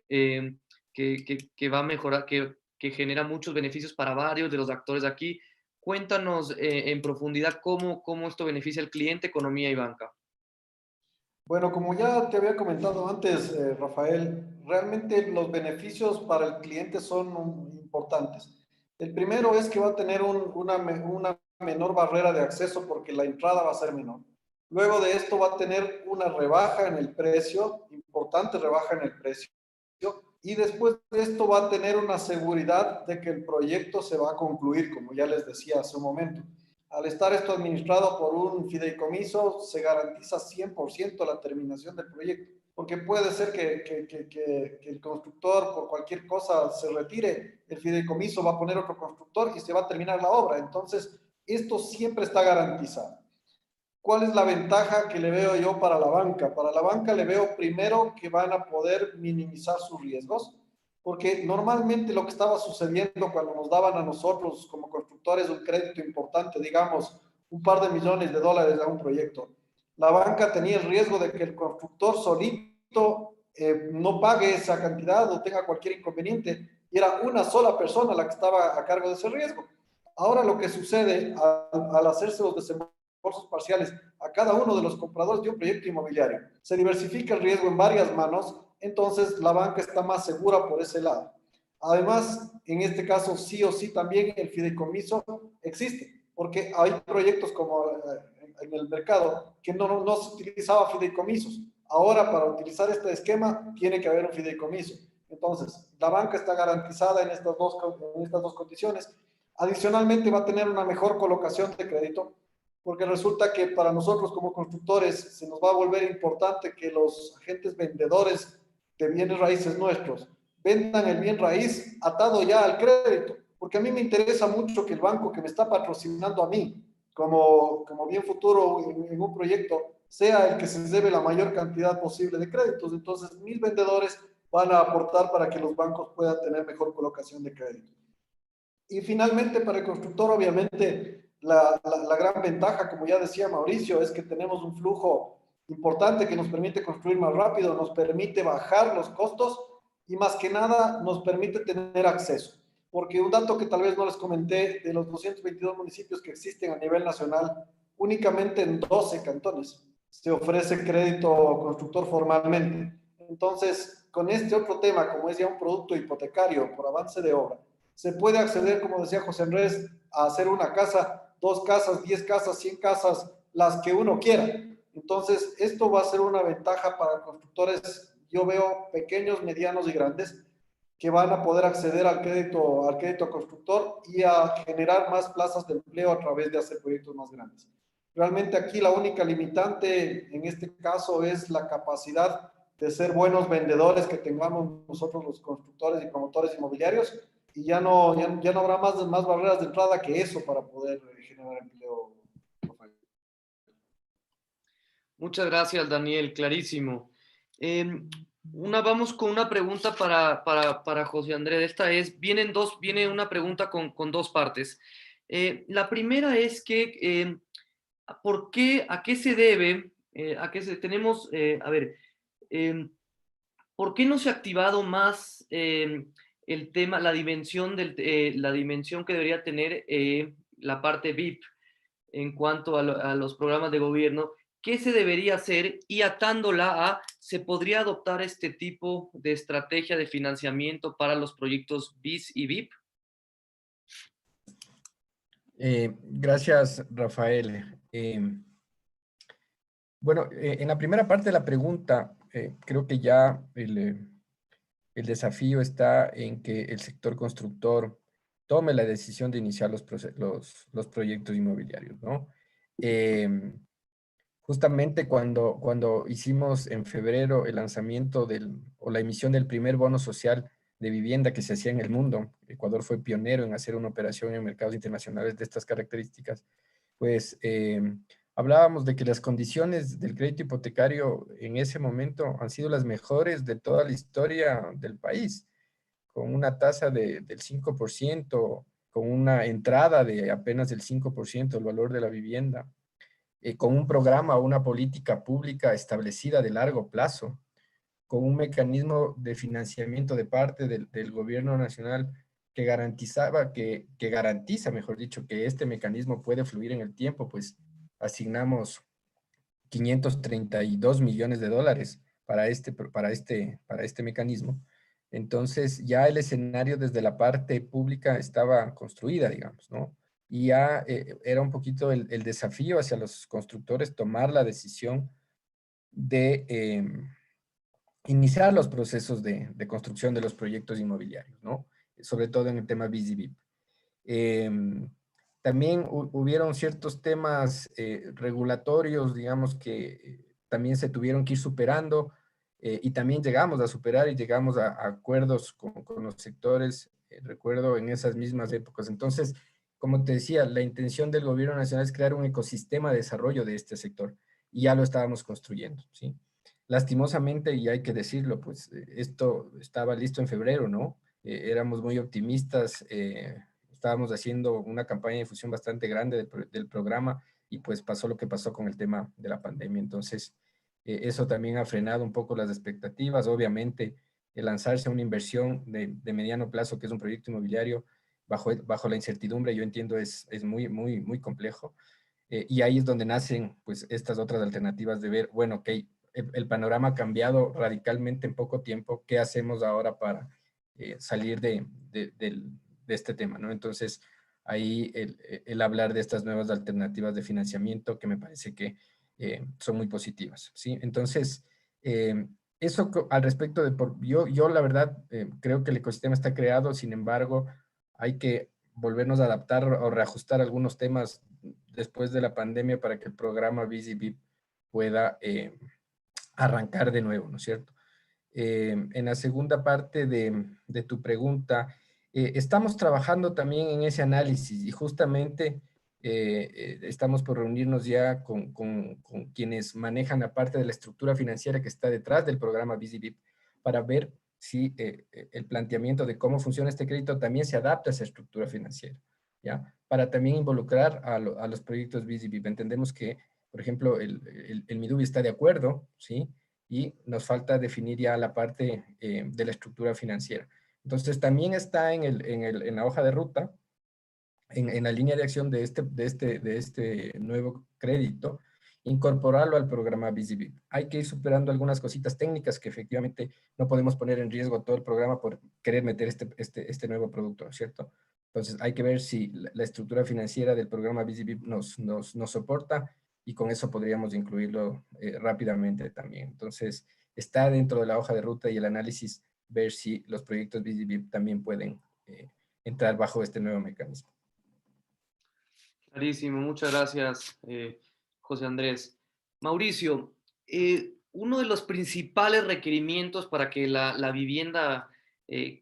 que va a mejorar, que genera muchos beneficios para varios de los actores aquí. Cuéntanos en profundidad cómo esto beneficia al cliente, economía y banca. Bueno, como ya te había comentado antes, Rafael, realmente los beneficios para el cliente son importantes. El primero es que va a tener una menor barrera de acceso porque la entrada va a ser menor. Luego de esto va a tener una rebaja en el precio, importante rebaja en el precio. Y después de esto va a tener una seguridad de que el proyecto se va a concluir, como ya les decía hace un momento. Al estar esto administrado por un fideicomiso, se garantiza 100% la terminación del proyecto, porque puede ser que el constructor por cualquier cosa se retire, el fideicomiso va a poner otro constructor y se va a terminar la obra. Entonces, esto siempre está garantizado. ¿Cuál es la ventaja que le veo yo para la banca? Para la banca le veo primero que van a poder minimizar sus riesgos, porque normalmente lo que estaba sucediendo cuando nos daban a nosotros como constructores un crédito importante, digamos, un par de millones de dólares a un proyecto, la banca tenía el riesgo de que el constructor solito no pague esa cantidad o tenga cualquier inconveniente, y era una sola persona la que estaba a cargo de ese riesgo. Ahora lo que sucede al hacerse los desembolsos parciales a cada uno de los compradores de un proyecto inmobiliario, se diversifica el riesgo en varias manos, entonces la banca está más segura por ese lado. Además, en este caso, sí o sí también el fideicomiso existe, porque hay proyectos como en el mercado que no se utilizaba fideicomisos. Ahora, para utilizar este esquema, tiene que haber un fideicomiso. Entonces, la banca está garantizada en estas dos condiciones. Adicionalmente, va a tener una mejor colocación de crédito, porque resulta que para nosotros como constructores se nos va a volver importante que los agentes vendedores de bienes raíces nuestros vendan el bien raíz atado ya al crédito, porque a mí me interesa mucho que el banco que me está patrocinando a mí como bien futuro en un proyecto sea el que se debe la mayor cantidad posible de créditos. Entonces mis vendedores van a aportar para que los bancos puedan tener mejor colocación de crédito. Y finalmente para el constructor, obviamente, la gran ventaja, como ya decía Mauricio, es que tenemos un flujo importante que nos permite construir más rápido, nos permite bajar los costos y más que nada nos permite tener acceso. Porque un dato que tal vez no les comenté, de los 222 municipios que existen a nivel nacional, únicamente en 12 cantones se ofrece crédito constructor formalmente. Entonces, con este otro tema, como es ya un producto hipotecario por avance de obra, se puede acceder, como decía José Andrés, a hacer una casa, 2 casas, 10 casas, 100 casas, las que uno quiera. Entonces, esto va a ser una ventaja para constructores, yo veo pequeños, medianos y grandes, que van a poder acceder al crédito constructor y a generar más plazas de empleo a través de hacer proyectos más grandes. Realmente aquí la única limitante en este caso es la capacidad de ser buenos vendedores que tengamos nosotros los constructores y promotores inmobiliarios, y ya no habrá más barreras de entrada que eso para poder generar empleo. Muchas gracias, Daniel, clarísimo. Vamos con una pregunta para José Andrés. Viene una pregunta con dos partes. La primera es que, ¿a qué se debe, ¿por qué no se ha activado más el tema, la dimensión que debería tener la parte VIP en cuanto a los programas de gobierno? ¿Qué se debería hacer? Y atándola ¿se podría adoptar este tipo de estrategia de financiamiento para los proyectos BIS y VIP? Gracias, Rafael. Bueno, en la primera parte de la pregunta, creo que ya el desafío está en que el sector constructor tome la decisión de iniciar los proyectos inmobiliarios, ¿no? Justamente cuando hicimos en febrero el lanzamiento o la emisión del primer bono social de vivienda que se hacía en el mundo, Ecuador fue pionero en hacer una operación en mercados internacionales de estas características, pues hablábamos de que las condiciones del crédito hipotecario en ese momento han sido las mejores de toda la historia del país, con una tasa del 5%, con una entrada de apenas del 5% del valor de la vivienda, con un programa o una política pública establecida de largo plazo, con un mecanismo de financiamiento de parte del gobierno nacional que garantiza, mejor dicho, que este mecanismo puede fluir en el tiempo, pues asignamos 532 millones de dólares para este mecanismo. Entonces ya el escenario desde la parte pública estaba construida, digamos, ¿no? Y ya era un poquito el desafío hacia los constructores tomar la decisión de iniciar los procesos de construcción de los proyectos inmobiliarios, ¿no? Sobre todo en el tema BizBib. También hubieron ciertos temas regulatorios, digamos, que también se tuvieron que ir superando y también llegamos a superar y llegamos a acuerdos con los sectores, recuerdo, en esas mismas épocas. Entonces, como te decía, la intención del gobierno nacional es crear un ecosistema de desarrollo de este sector y ya lo estábamos construyendo, ¿sí? Lastimosamente, y hay que decirlo, pues esto estaba listo en febrero, ¿no? Éramos muy optimistas, estábamos haciendo una campaña de difusión bastante grande del programa y pues pasó lo que pasó con el tema de la pandemia. Entonces, eso también ha frenado un poco las expectativas. Obviamente, el lanzarse a una inversión de mediano plazo, que es un proyecto inmobiliario, bajo la incertidumbre, yo entiendo, es muy, muy, muy complejo. Y ahí es donde nacen pues estas otras alternativas de ver, bueno, ok, el panorama ha cambiado radicalmente en poco tiempo, ¿qué hacemos ahora para salir de este tema, ¿no? Entonces, ahí el hablar de estas nuevas alternativas de financiamiento que me parece que son muy positivas, ¿sí? Entonces, eso al respecto yo la verdad creo que el ecosistema está creado, sin embargo, hay que volvernos a adaptar o reajustar algunos temas después de la pandemia para que el programa BizBib pueda arrancar de nuevo, ¿no es cierto? En la segunda parte de tu pregunta, estamos trabajando también en ese análisis y justamente estamos por reunirnos ya con quienes manejan la parte de la estructura financiera que está detrás del programa BizBib para ver si el planteamiento de cómo funciona este crédito también se adapta a esa estructura financiera, ¿ya? Para también involucrar a los proyectos BizBib. Entendemos que, por ejemplo, el Midubi está de acuerdo, ¿sí? Y nos falta definir ya la parte de la estructura financiera. Entonces, también está en la hoja de ruta, en la línea de acción de este nuevo crédito, incorporarlo al programa BizBib. Hay que ir superando algunas cositas técnicas que efectivamente no podemos poner en riesgo todo el programa por querer meter este nuevo producto, ¿no es cierto? Entonces, hay que ver si la estructura financiera del programa BizBib nos soporta y con eso podríamos incluirlo rápidamente también. Entonces, está dentro de la hoja de ruta y el análisis ver si los proyectos BizBib también pueden entrar bajo este nuevo mecanismo. Clarísimo, muchas gracias, José Andrés. Mauricio, uno de los principales requerimientos para que la vivienda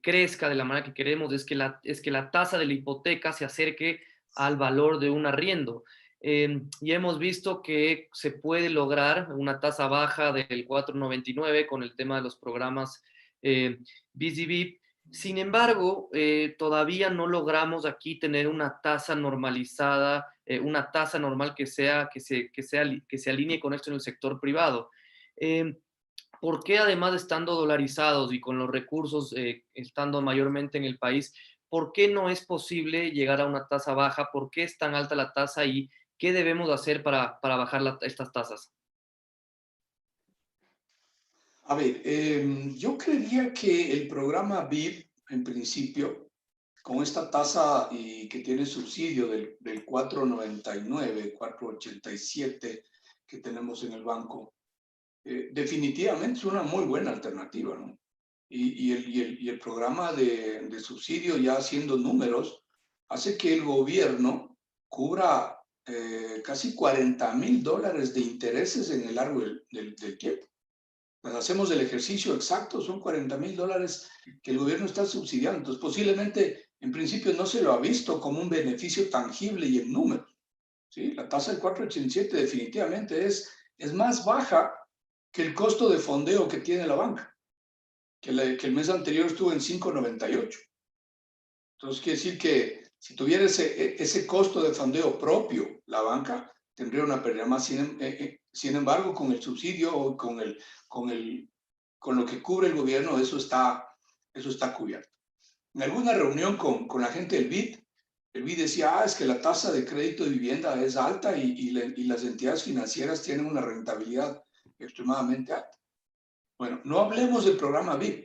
crezca de la manera que queremos es que la tasa de la hipoteca se acerque al valor de un arriendo. Y hemos visto que se puede lograr una tasa baja del 4,99 con el tema de los programas BizBib. Sin embargo, todavía no logramos aquí tener una tasa normalizada, una tasa normal que se alinee con esto en el sector privado. ¿Por qué, además, estando dolarizados y con los recursos estando mayormente en el país, por qué no es posible llegar a una tasa baja? ¿Por qué es tan alta la tasa y qué debemos hacer para bajar estas tasas? A ver, yo creería que el programa BID, en principio, con esta tasa y que tiene subsidio del 4,99, 4,87 que tenemos en el banco, definitivamente es una muy buena alternativa, ¿no? Y el programa de subsidio, ya haciendo números, hace que el gobierno cubra casi $40,000 de intereses en el largo del tiempo. Pues hacemos el ejercicio exacto, son $40,000 que el gobierno está subsidiando. Entonces, posiblemente, en principio, no se lo ha visto como un beneficio tangible y en números, ¿sí? La tasa del 4,87 definitivamente es más baja que el costo de fondeo que tiene la banca, que el mes anterior estuvo en 5,98. Entonces, quiere decir que si tuviera ese costo de fondeo propio, la banca tendría una pérdida más. Sin embargo, con el subsidio o con lo que cubre el gobierno, eso está cubierto. en alguna reunión con la gente del BID, el BID decía, es que la tasa de crédito de vivienda es alta y las entidades financieras tienen una rentabilidad extremadamente alta. Bueno, no hablemos del programa BID.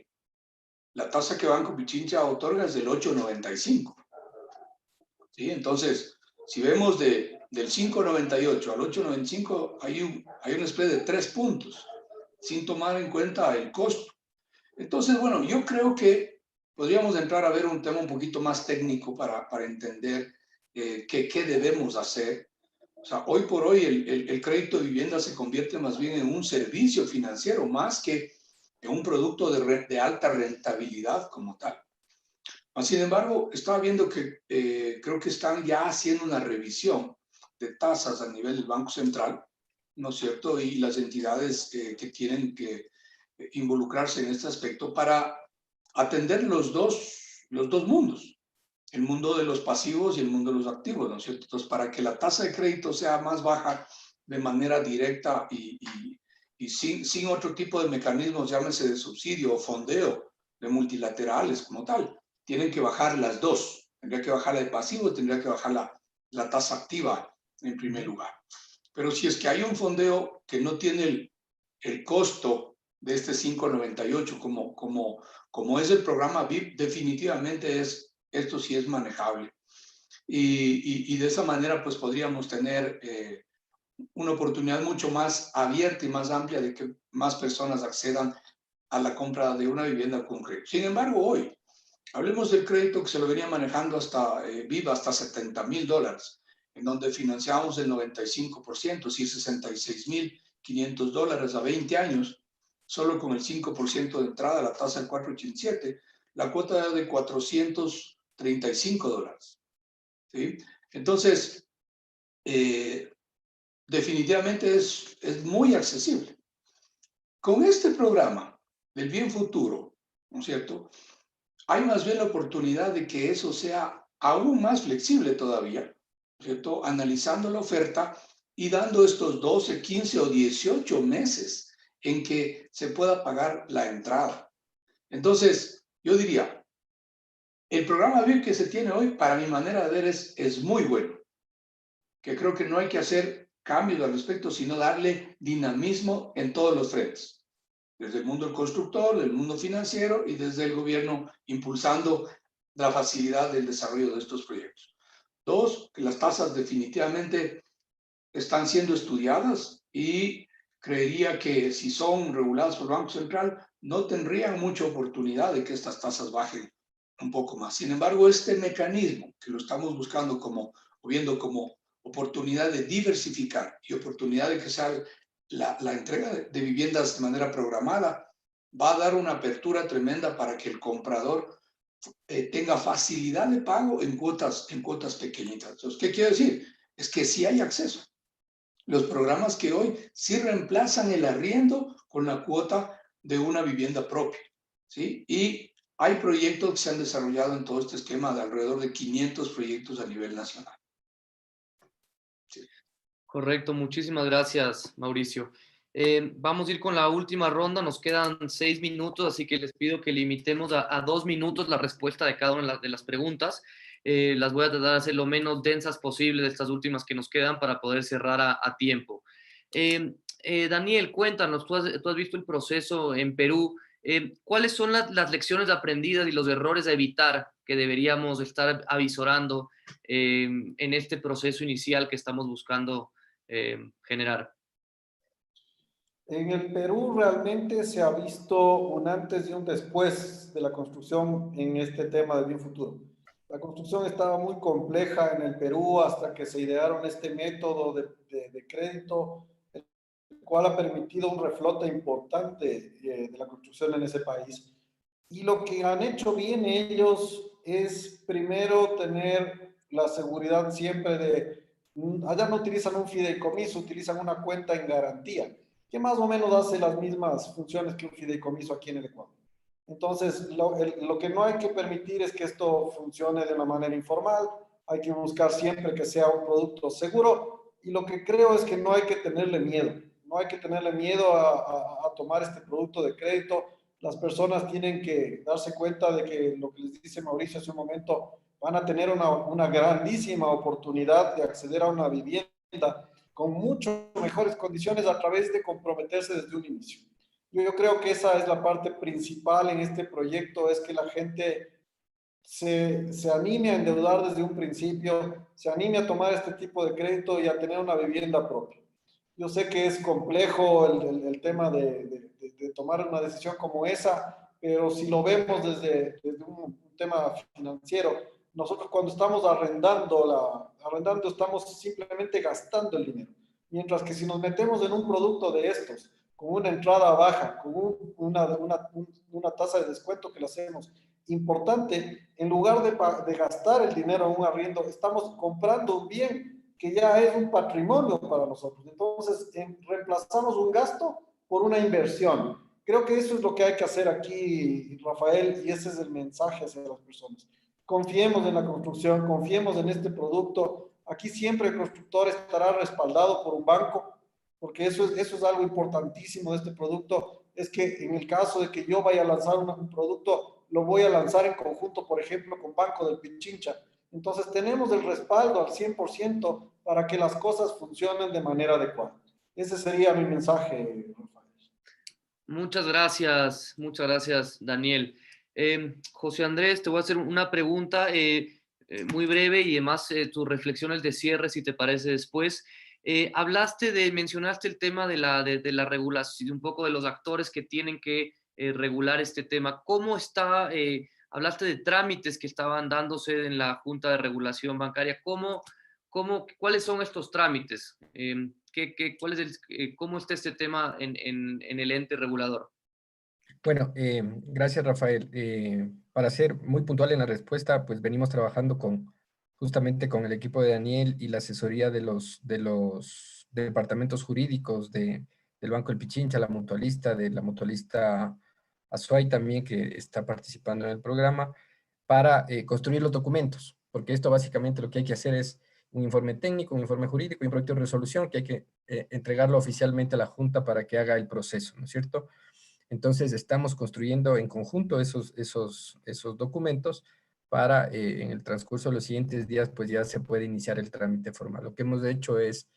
La tasa que Banco Pichincha otorga es del 8.95. ¿Sí? Entonces, si vemos del 5.98 al 8.95, hay un spread de 3 puntos, sin tomar en cuenta el costo. Entonces, bueno, yo creo que podríamos entrar a ver un tema un poquito más técnico para entender qué debemos hacer. O sea, hoy por hoy el crédito de vivienda se convierte más bien en un servicio financiero más que en un producto de alta rentabilidad como tal. Sin embargo, estaba viendo que creo que están ya haciendo una revisión de tasas a nivel del Banco Central, ¿no es cierto? Y las entidades que tienen que involucrarse en este aspecto para atender los dos mundos, el mundo de los pasivos y el mundo de los activos, ¿no es cierto? Entonces, para que la tasa de crédito sea más baja de manera directa y sin otro tipo de mecanismos, llámese de subsidio o fondeo de multilaterales como tal, tienen que bajar las dos. Tendría que bajar la de pasivo, tendría que bajar la tasa activa en primer lugar. Pero si es que hay un fondeo que no tiene el costo de este 5.98 como es el programa VIP, definitivamente esto sí es manejable. Y de esa manera pues podríamos tener una oportunidad mucho más abierta y más amplia de que más personas accedan a la compra de una vivienda con crédito. Sin embargo, hoy, hablemos del crédito que se lo venía manejando hasta VIP hasta $70,000, en donde financiamos el 95%, es decir, $66,500 a 20 años, solo con el 5% de entrada, la tasa del 4.87, la cuota era de $435. ¿Sí? Entonces, definitivamente es muy accesible. Con este programa del Bien Futuro, ¿no es cierto?, hay más bien la oportunidad de que eso sea aún más flexible todavía, ¿cierto?, analizando la oferta y dando estos 12, 15 o 18 meses en que se pueda pagar la entrada. Entonces, yo diría, el programa VIP que se tiene hoy, para mi manera de ver, es muy bueno, que creo que no hay que hacer cambios al respecto, sino darle dinamismo en todos los frentes, desde el mundo del constructor, del mundo financiero y desde el gobierno impulsando la facilidad del desarrollo de estos proyectos. Dos, que las tasas definitivamente están siendo estudiadas y creería que si son reguladas por el Banco Central, no tendrían mucha oportunidad de que estas tasas bajen un poco más. Sin embargo, este mecanismo que lo estamos buscando o viendo como oportunidad de diversificar y oportunidad de que sea la entrega de viviendas de manera programada, va a dar una apertura tremenda para que el comprador tenga facilidad de pago en cuotas pequeñitas. Entonces, ¿qué quiero decir? Es que sí hay acceso. Los programas que hoy sí reemplazan el arriendo con la cuota de una vivienda propia, ¿sí? Y hay proyectos que se han desarrollado en todo este esquema de alrededor de 500 proyectos a nivel nacional. Sí. Correcto, muchísimas gracias, Mauricio. Vamos a ir con la última ronda, nos quedan 6 minutos, así que les pido que limitemos a 2 minutos la respuesta de cada una de las preguntas. Las voy a tratar de hacer lo menos densas posible de estas últimas que nos quedan para poder cerrar a tiempo. Daniel, cuéntanos, tú has visto el proceso en Perú. ¿Cuáles son las lecciones aprendidas y los errores a evitar que deberíamos estar avisorando en este proceso inicial que estamos buscando generar? En el Perú realmente se ha visto un antes y un después de la construcción en este tema del bien futuro. La construcción estaba muy compleja en el Perú hasta que se idearon este método de crédito, el cual ha permitido un reflote importante de la construcción en ese país. Y lo que han hecho bien ellos es primero tener la seguridad siempre allá no utilizan un fideicomiso, utilizan una cuenta en garantía, que más o menos hace las mismas funciones que un fideicomiso aquí en el Ecuador. Entonces, lo que no hay que permitir es que esto funcione de una manera informal, hay que buscar siempre que sea un producto seguro, y lo que creo es que no hay que tenerle miedo, no hay que tenerle miedo a tomar este producto de crédito, las personas tienen que darse cuenta de que lo que les dice Mauricio hace un momento, van a tener una grandísima oportunidad de acceder a una vivienda con mucho mejores condiciones a través de comprometerse desde un inicio. Yo creo que esa es la parte principal en este proyecto, es que la gente se anime a endeudar desde un principio, se anime a tomar este tipo de crédito y a tener una vivienda propia. Yo sé que es complejo el tema de tomar una decisión como esa, pero si lo vemos desde un tema financiero, nosotros cuando estamos arrendando estamos simplemente gastando el dinero. Mientras que si nos metemos en un producto de estos, con una entrada baja, con una tasa de descuento que le hacemos importante, en lugar de gastar el dinero en un arriendo, estamos comprando un bien que ya es un patrimonio para nosotros. Entonces, reemplazamos un gasto por una inversión. Creo que eso es lo que hay que hacer aquí, Rafael, y ese es el mensaje hacia las personas. Confiemos en la construcción, confiemos en este producto. Aquí siempre el constructor estará respaldado por un banco, porque eso es algo importantísimo de este producto, es que en el caso de que yo vaya a lanzar un producto, lo voy a lanzar en conjunto, por ejemplo, con Banco del Pichincha. Entonces tenemos el respaldo al 100% para que las cosas funcionen de manera adecuada. Ese sería mi mensaje, Rafael. Muchas gracias, Daniel. José Andrés, te voy a hacer una pregunta muy breve y además tus reflexiones de cierre, si te parece después. Mencionaste el tema de la regulación, un poco de los actores que tienen que regular este tema. ¿Cómo está? Hablaste de trámites que estaban dándose en la Junta de Regulación Bancaria. ¿Cuáles son estos trámites? ¿Cómo está este tema en el ente regulador? Bueno, gracias, Rafael. Para ser muy puntual en la respuesta, pues venimos trabajando justamente con el equipo de Daniel y la asesoría de los departamentos jurídicos del Banco del Pichincha, de la mutualista Azuay también, que está participando en el programa, para construir los documentos, porque esto básicamente lo que hay que hacer es un informe técnico, un informe jurídico y un proyecto de resolución que hay que entregarlo oficialmente a la Junta para que haga el proceso, ¿no es cierto? Entonces, estamos construyendo en conjunto esos documentos para en el transcurso de los siguientes días, pues ya se puede iniciar el trámite formal. Lo que hemos hecho es,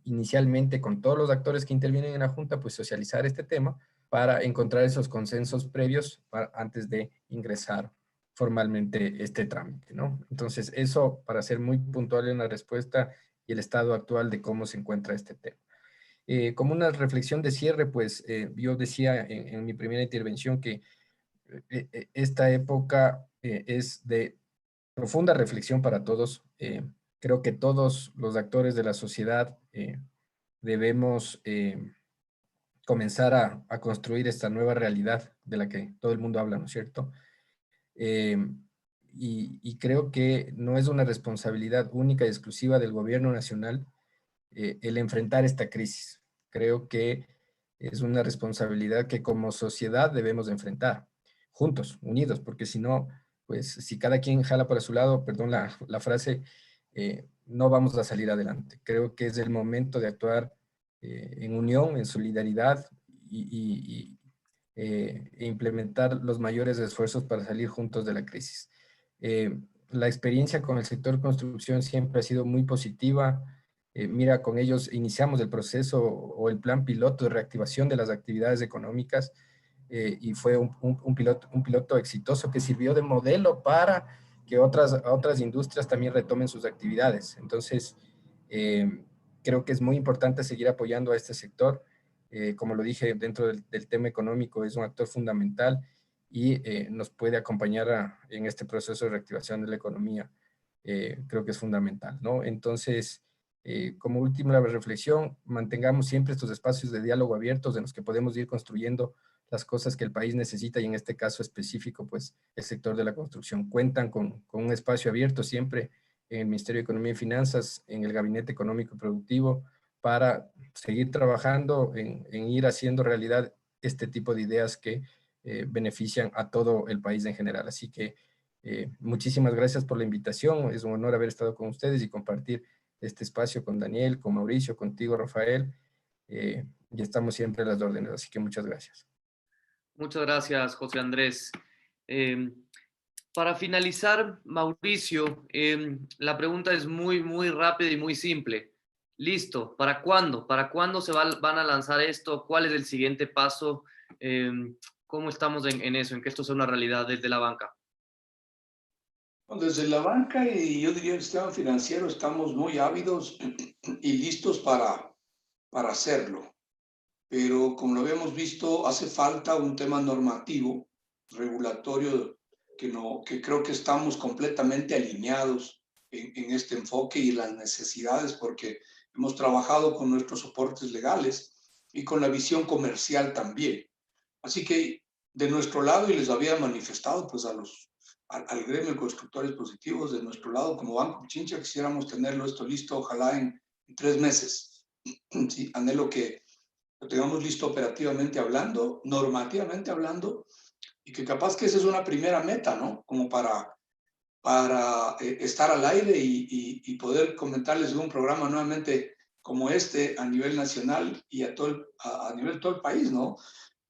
inicialmente, con todos los actores que intervienen en la Junta, pues socializar este tema para encontrar esos consensos previos antes de ingresar formalmente este trámite, ¿no? Entonces, eso para ser muy puntual en la respuesta y el estado actual de cómo se encuentra este tema. Como una reflexión de cierre, pues yo decía en mi primera intervención que esta época es de profunda reflexión para todos. Creo que todos los actores de la sociedad debemos comenzar a construir esta nueva realidad de la que todo el mundo habla, ¿no es cierto? Eh, y creo que no es una responsabilidad única y exclusiva del gobierno nacional el enfrentar esta crisis. Creo que es una responsabilidad que como sociedad debemos enfrentar, juntos, unidos, porque si no, pues si cada quien jala para su lado, perdón la frase, no vamos a salir adelante. Creo que es el momento de actuar en unión, en solidaridad e implementar los mayores esfuerzos para salir juntos de la crisis. La experiencia con el sector construcción siempre ha sido muy positiva. Mira, con ellos iniciamos el proceso o el plan piloto de reactivación de las actividades económicas y fue un piloto exitoso que sirvió de modelo para que otras industrias también retomen sus actividades. Entonces, creo que es muy importante seguir apoyando a este sector. Como lo dije, dentro del tema económico es un actor fundamental y nos puede acompañar en este proceso de reactivación de la economía. Creo que es fundamental, ¿no? Entonces, como última reflexión, mantengamos siempre estos espacios de diálogo abiertos en los que podemos ir construyendo las cosas que el país necesita y en este caso específico, pues el sector de la construcción. Cuentan con un espacio abierto siempre en el Ministerio de Economía y Finanzas, en el Gabinete Económico y Productivo, para seguir trabajando en ir haciendo realidad este tipo de ideas que benefician a todo el país en general. Así que muchísimas gracias por la invitación. Es un honor haber estado con ustedes y compartir este espacio con Daniel, con Mauricio, contigo, Rafael. Y estamos siempre a las órdenes. Así que muchas gracias. Muchas gracias, José Andrés. Para finalizar, Mauricio, la pregunta es muy rápida y muy simple. Listo, ¿para cuándo? ¿Para cuándo van a lanzar esto? ¿Cuál es el siguiente paso? ¿Cómo estamos en eso, en que esto sea una realidad desde la banca? Desde la banca y yo diría el sistema financiero estamos muy ávidos y listos para hacerlo. Pero como lo habíamos visto, hace falta un tema normativo, regulatorio, que creo que estamos completamente alineados en este enfoque y las necesidades, porque hemos trabajado con nuestros soportes legales y con la visión comercial también. Así que de nuestro lado, y les había manifestado pues al gremio de constructores positivos, de nuestro lado como Banco Pichincha, quisiéramos tenerlo esto listo, ojalá en 3 meses. Sí, anhelo que lo tengamos listo operativamente hablando, normativamente hablando, y que capaz que esa es una primera meta, ¿no? Como para estar al aire y poder comentarles de un programa nuevamente como este a nivel nacional y a nivel todo el país, ¿no?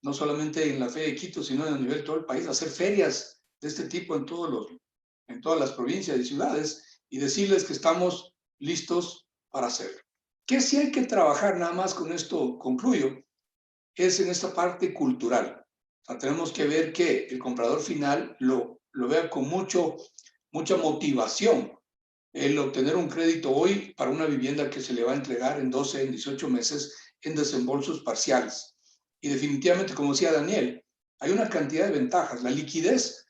No solamente en la Feria de Quito, sino a nivel todo el país, hacer ferias de este tipo en todas las provincias y ciudades y decirles que estamos listos para hacerlo. ¿Qué sí hay que trabajar? Nada más con esto concluyo, es en esta parte cultural. O sea, tenemos que ver que el comprador final lo vea con mucha motivación el obtener un crédito hoy para una vivienda que se le va a entregar en 12, en 18 meses en desembolsos parciales. Y definitivamente, como decía Daniel, hay una cantidad de ventajas. La liquidez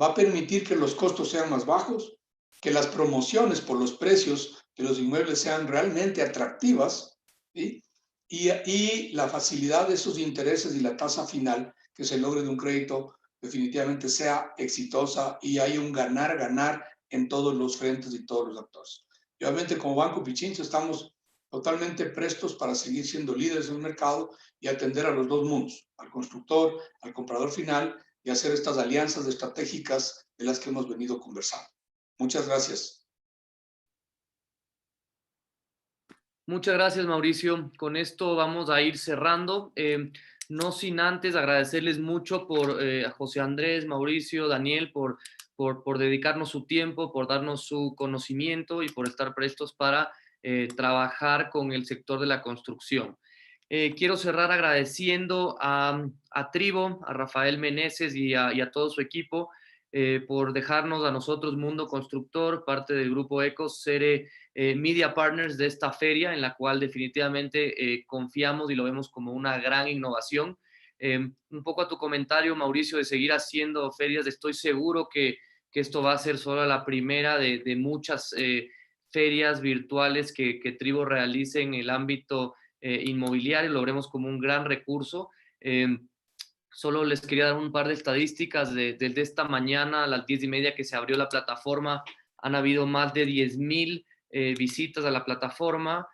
va a permitir que los costos sean más bajos, que las promociones por los precios de los inmuebles sean realmente atractivas, ¿sí? Y la facilidad de esos intereses y la tasa final que se logre de un crédito definitivamente sea exitosa y hay un ganar-ganar en todos los frentes y todos los actores. Y obviamente como Banco Pichincha estamos totalmente prestos para seguir siendo líderes en el mercado y atender a los dos mundos, al constructor, al comprador final y hacer estas alianzas estratégicas de las que hemos venido conversando. Muchas gracias. Muchas gracias, Mauricio. Con esto vamos a ir cerrando. No sin antes agradecerles mucho a José Andrés, Mauricio, Daniel, por dedicarnos su tiempo, por darnos su conocimiento y por estar prestos para trabajar con el sector de la construcción. Quiero cerrar agradeciendo a Tribo, a Rafael Meneses y a todo su equipo por dejarnos a nosotros, Mundo Constructor, parte del Grupo Ecos, ser media partners de esta feria, en la cual definitivamente confiamos y lo vemos como una gran innovación. Un poco a tu comentario, Mauricio, de seguir haciendo ferias, estoy seguro que esto va a ser solo la primera de muchas ferias virtuales que Tribo realice en el ámbito inmobiliario, lo veremos como un gran recurso. Solo les quería dar un par de estadísticas desde esta mañana a las 10:30 que se abrió la plataforma. Han habido más de 10,000 visitas a la plataforma.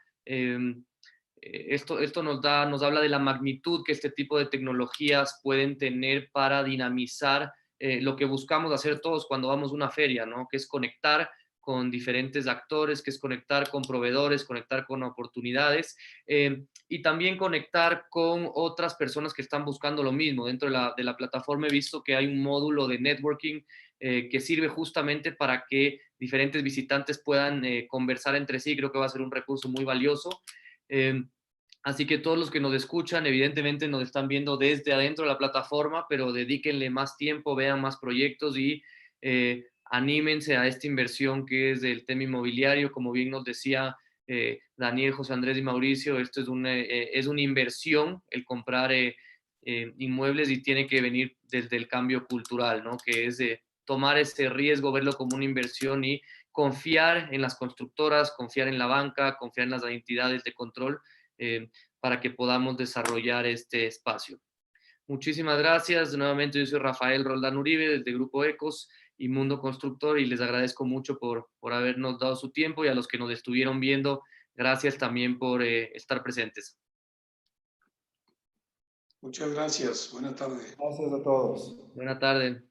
Esto nos habla de la magnitud que este tipo de tecnologías pueden tener para dinamizar lo que buscamos hacer todos cuando vamos a una feria, ¿no? Que es conectar con diferentes actores, que es conectar con proveedores, conectar con oportunidades y también conectar con otras personas que están buscando lo mismo. Dentro de la plataforma he visto que hay un módulo de networking que sirve justamente para que diferentes visitantes puedan conversar entre sí. Creo que va a ser un recurso muy valioso. Así que todos los que nos escuchan, evidentemente nos están viendo desde adentro de la plataforma, pero dedíquenle más tiempo, vean más proyectos y anímense a esta inversión que es del tema inmobiliario. Como bien nos decía Daniel, José Andrés y Mauricio, esto es una inversión el comprar inmuebles y tiene que venir desde el cambio cultural, ¿no? Que es tomar ese riesgo, verlo como una inversión y confiar en las constructoras, confiar en la banca, confiar en las entidades de control para que podamos desarrollar este espacio. Muchísimas gracias. Nuevamente yo soy Rafael Roldán Uribe desde Grupo Ecos y Mundo Constructor y les agradezco mucho por habernos dado su tiempo y a los que nos estuvieron viendo, gracias también por estar presentes. Muchas gracias. Buenas tardes. Gracias a todos. Buena tarde.